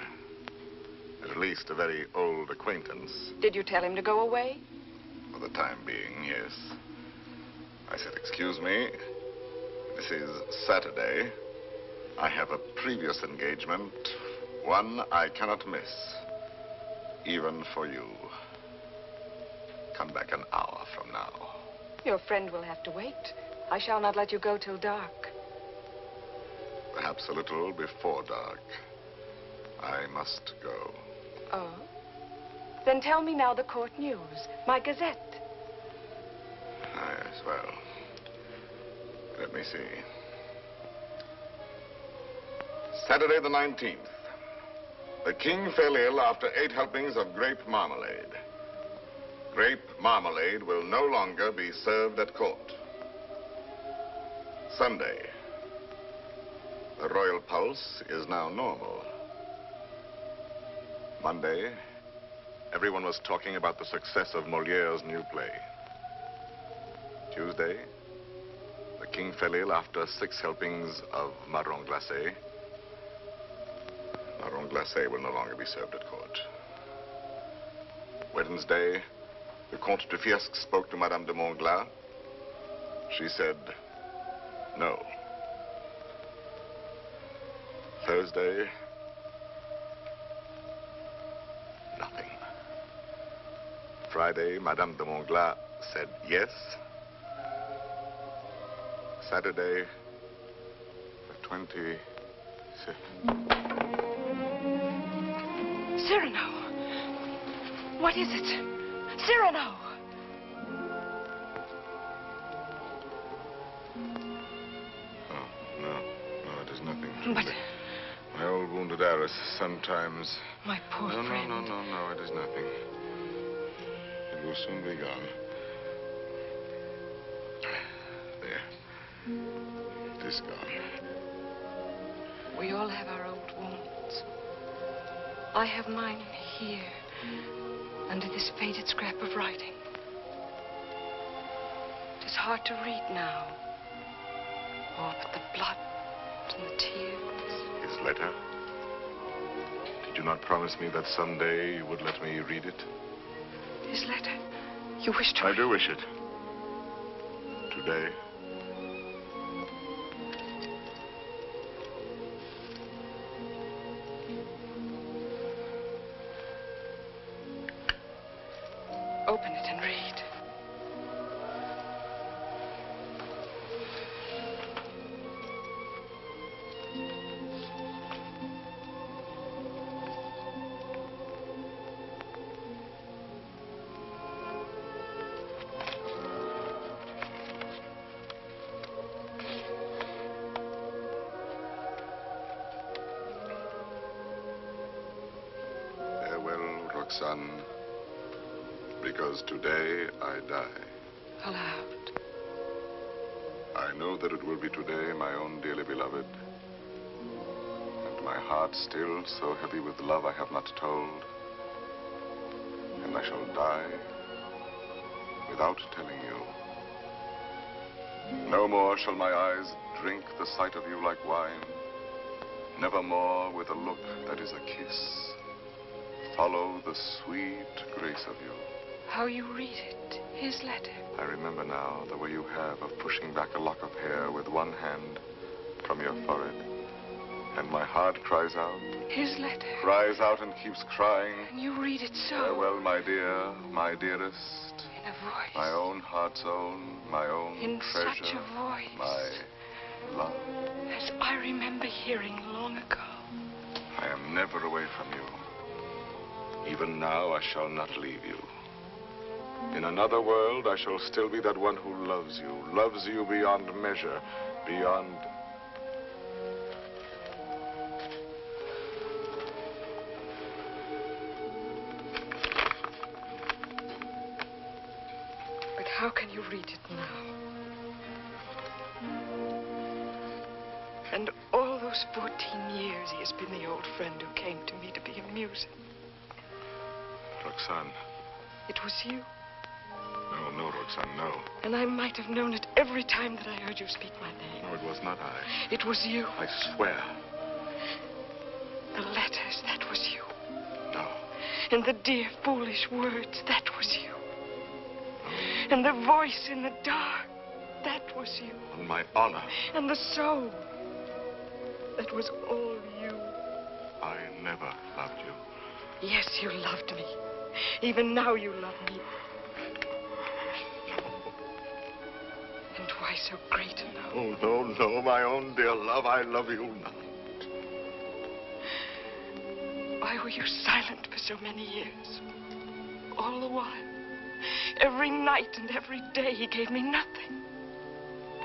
At least a very old acquaintance. Did you tell him to go away? For the time being, yes. I said, excuse me, this is Saturday. I have a previous engagement, one I cannot miss, even for you. Come back an hour from now. Your friend will have to wait. I shall not let you go till dark. Perhaps a little before dark. I must go. Oh? Then tell me now the court news, my gazette. Ah, yes, well. Let me see. Saturday the 19th. The king fell ill after 8 helpings of grape marmalade. Grape marmalade will no longer be served at court. Sunday. The royal pulse is now normal. Monday, everyone was talking about the success of Moliere's new play. Tuesday, the king fell ill after 6 helpings of marron glacé. Marron glacé will no longer be served at court. Wednesday, the Comte de Fiesque spoke to Madame de Montglat. She said, no. Thursday, nothing. Friday, Madame de Montglat said yes. Saturday, the 26th. Cyrano! What is it? Cyrano! Oh, no, it is nothing. But... my old wounded heiress sometimes... My poor friend. No, it is nothing. It will soon be gone. There. It is gone. We all have our old wounds. I have mine here, under this faded scrap of writing. It is hard to read now. Oh, but the blood and the tears. His letter? Did you not promise me that someday you would let me read it? His letter? You wish to... I do wish it. Today. Open it and read. Roxane, because today I die. Aloud. I know that it will be today, my own dearly beloved, and my heart still so heavy with love I have not told, and I shall die without telling you. No more shall my eyes drink the sight of you like wine. Nevermore with a look that is a kiss follow the sweet grace of you. How you read it, his letter. I remember now the way you have of pushing back a lock of hair with one hand from your forehead. And my heart cries out. His letter. Cries out and keeps crying. And you read it so. Farewell, my dear, my dearest. In a voice. My own heart's own, my own in treasure. In such a voice. My love. As I remember hearing long ago. I am never away from you. Even now I shall not leave you. In another world, I shall still be that one who loves you beyond measure, beyond... But how can you read it now? And all those 14 years he has been the old friend who came to me to be amusing. Roxane. It was you. No, Roxane, no. And I might have known it every time that I heard you speak my name. No, it was not I. It was you. I swear. The letters, that was you. No. And the dear, foolish words, that was you. And the voice in the dark, that was you. On my honor. And the soul, that was all you. I never loved you. Yes, you loved me. Even now you love me. And why so great a love? Oh, no, my own dear love, I love you not. Why were you silent for so many years? All the while. Every night and every day he gave me nothing.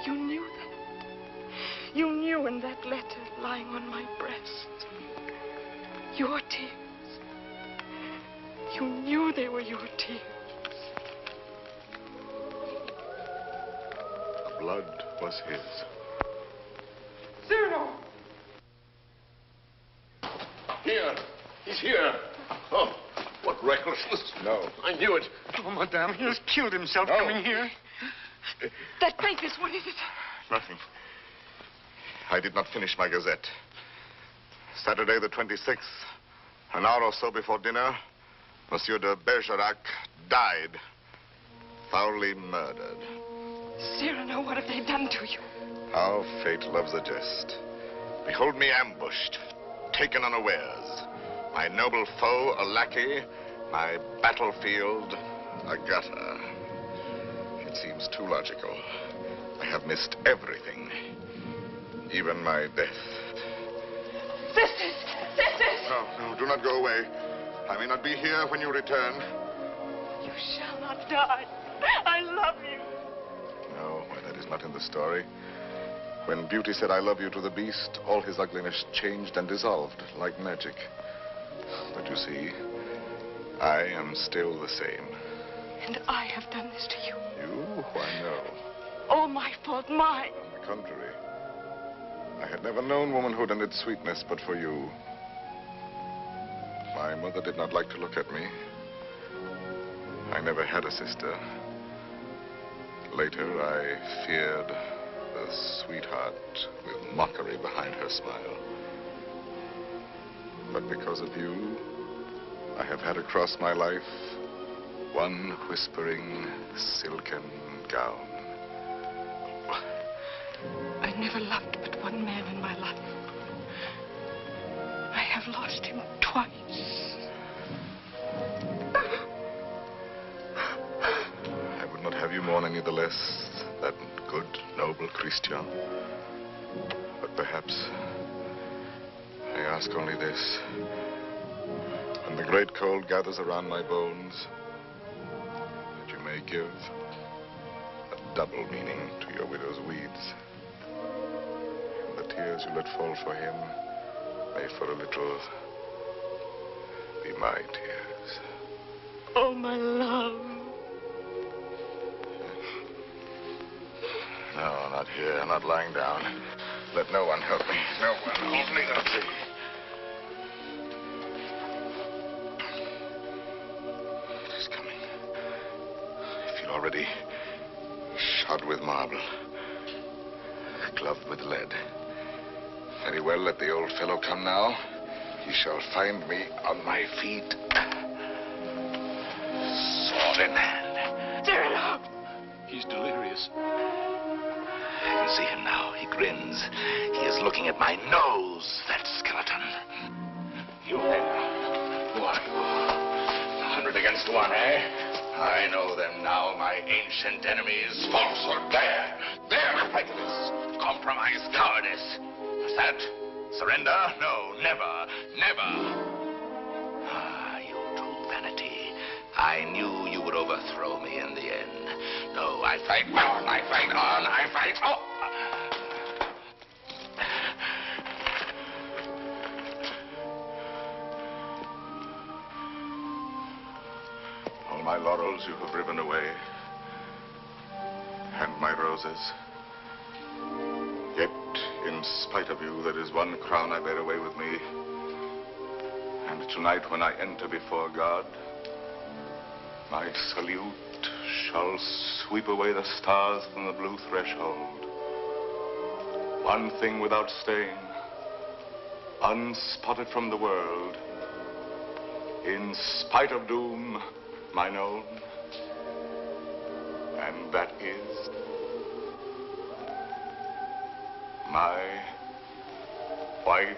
You knew that. You knew in that letter lying on my breast. Your tears. You knew they were your tears. The blood was his. Cyrano! Here. He's here. Oh, what recklessness. No. I knew it. Oh, madame, he has killed himself coming here. That papers, what is it? Nothing. I did not finish my gazette. Saturday the 26th, an hour or so before dinner, Monsieur de Bergerac died. Foully murdered. Cyrano, what have they done to you? How fate loves a jest. Behold me ambushed, taken unawares. My noble foe, a lackey. My battlefield, a gutter. It seems too logical. I have missed everything. Even my death. Sisters! Sisters! No, do not go away. I may not be here when you return. You shall not die. I love you. No, well, that is not in the story. When Beauty said I love you to the beast, all his ugliness changed and dissolved like magic. But you see, I am still the same. And I have done this to you. You? Why, no. All my fault, mine. On the contrary. I had never known womanhood and its sweetness but for you. My mother did not like to look at me. I never had a sister. Later, I feared the sweetheart with mockery behind her smile. But because of you, I have had across my life one whispering silken gown. I never loved but one man in my life. I have lost him twice. I would not have you mourn any the less, that good, noble Christian. But perhaps I ask only this. When the great cold gathers around my bones, that you may give a double meaning to your widow's weeds. And the tears you let fall for him may for a little be my tears. Oh, my love. No, not here, not lying down. Let no one help me. No one. Only the sea. It is coming. I feel already shod with marble, gloved with lead. Very well, let the old fellow come now. He shall find me on my feet. Sword in hand. Cyrano! He's delirious. I can see him now. He grins. He is looking at my nose, that skeleton. You there. Who are you? 100 against 1, eh? I know them now, my ancient enemies. Falsehood. There, prejudice. Compromise, cowardice. What's that? Surrender? No, never, never. Ah, you true vanity. I knew you would overthrow me in the end. No, I fight on, I fight on, I fight on. All my laurels you have riven away, and my roses. Yet, in spite of you, there is one crown I bear away with me. And tonight, when I enter before God, my salute shall sweep away the stars from the blue threshold. One thing without stain, unspotted from the world, in spite of doom, mine own, and that is my white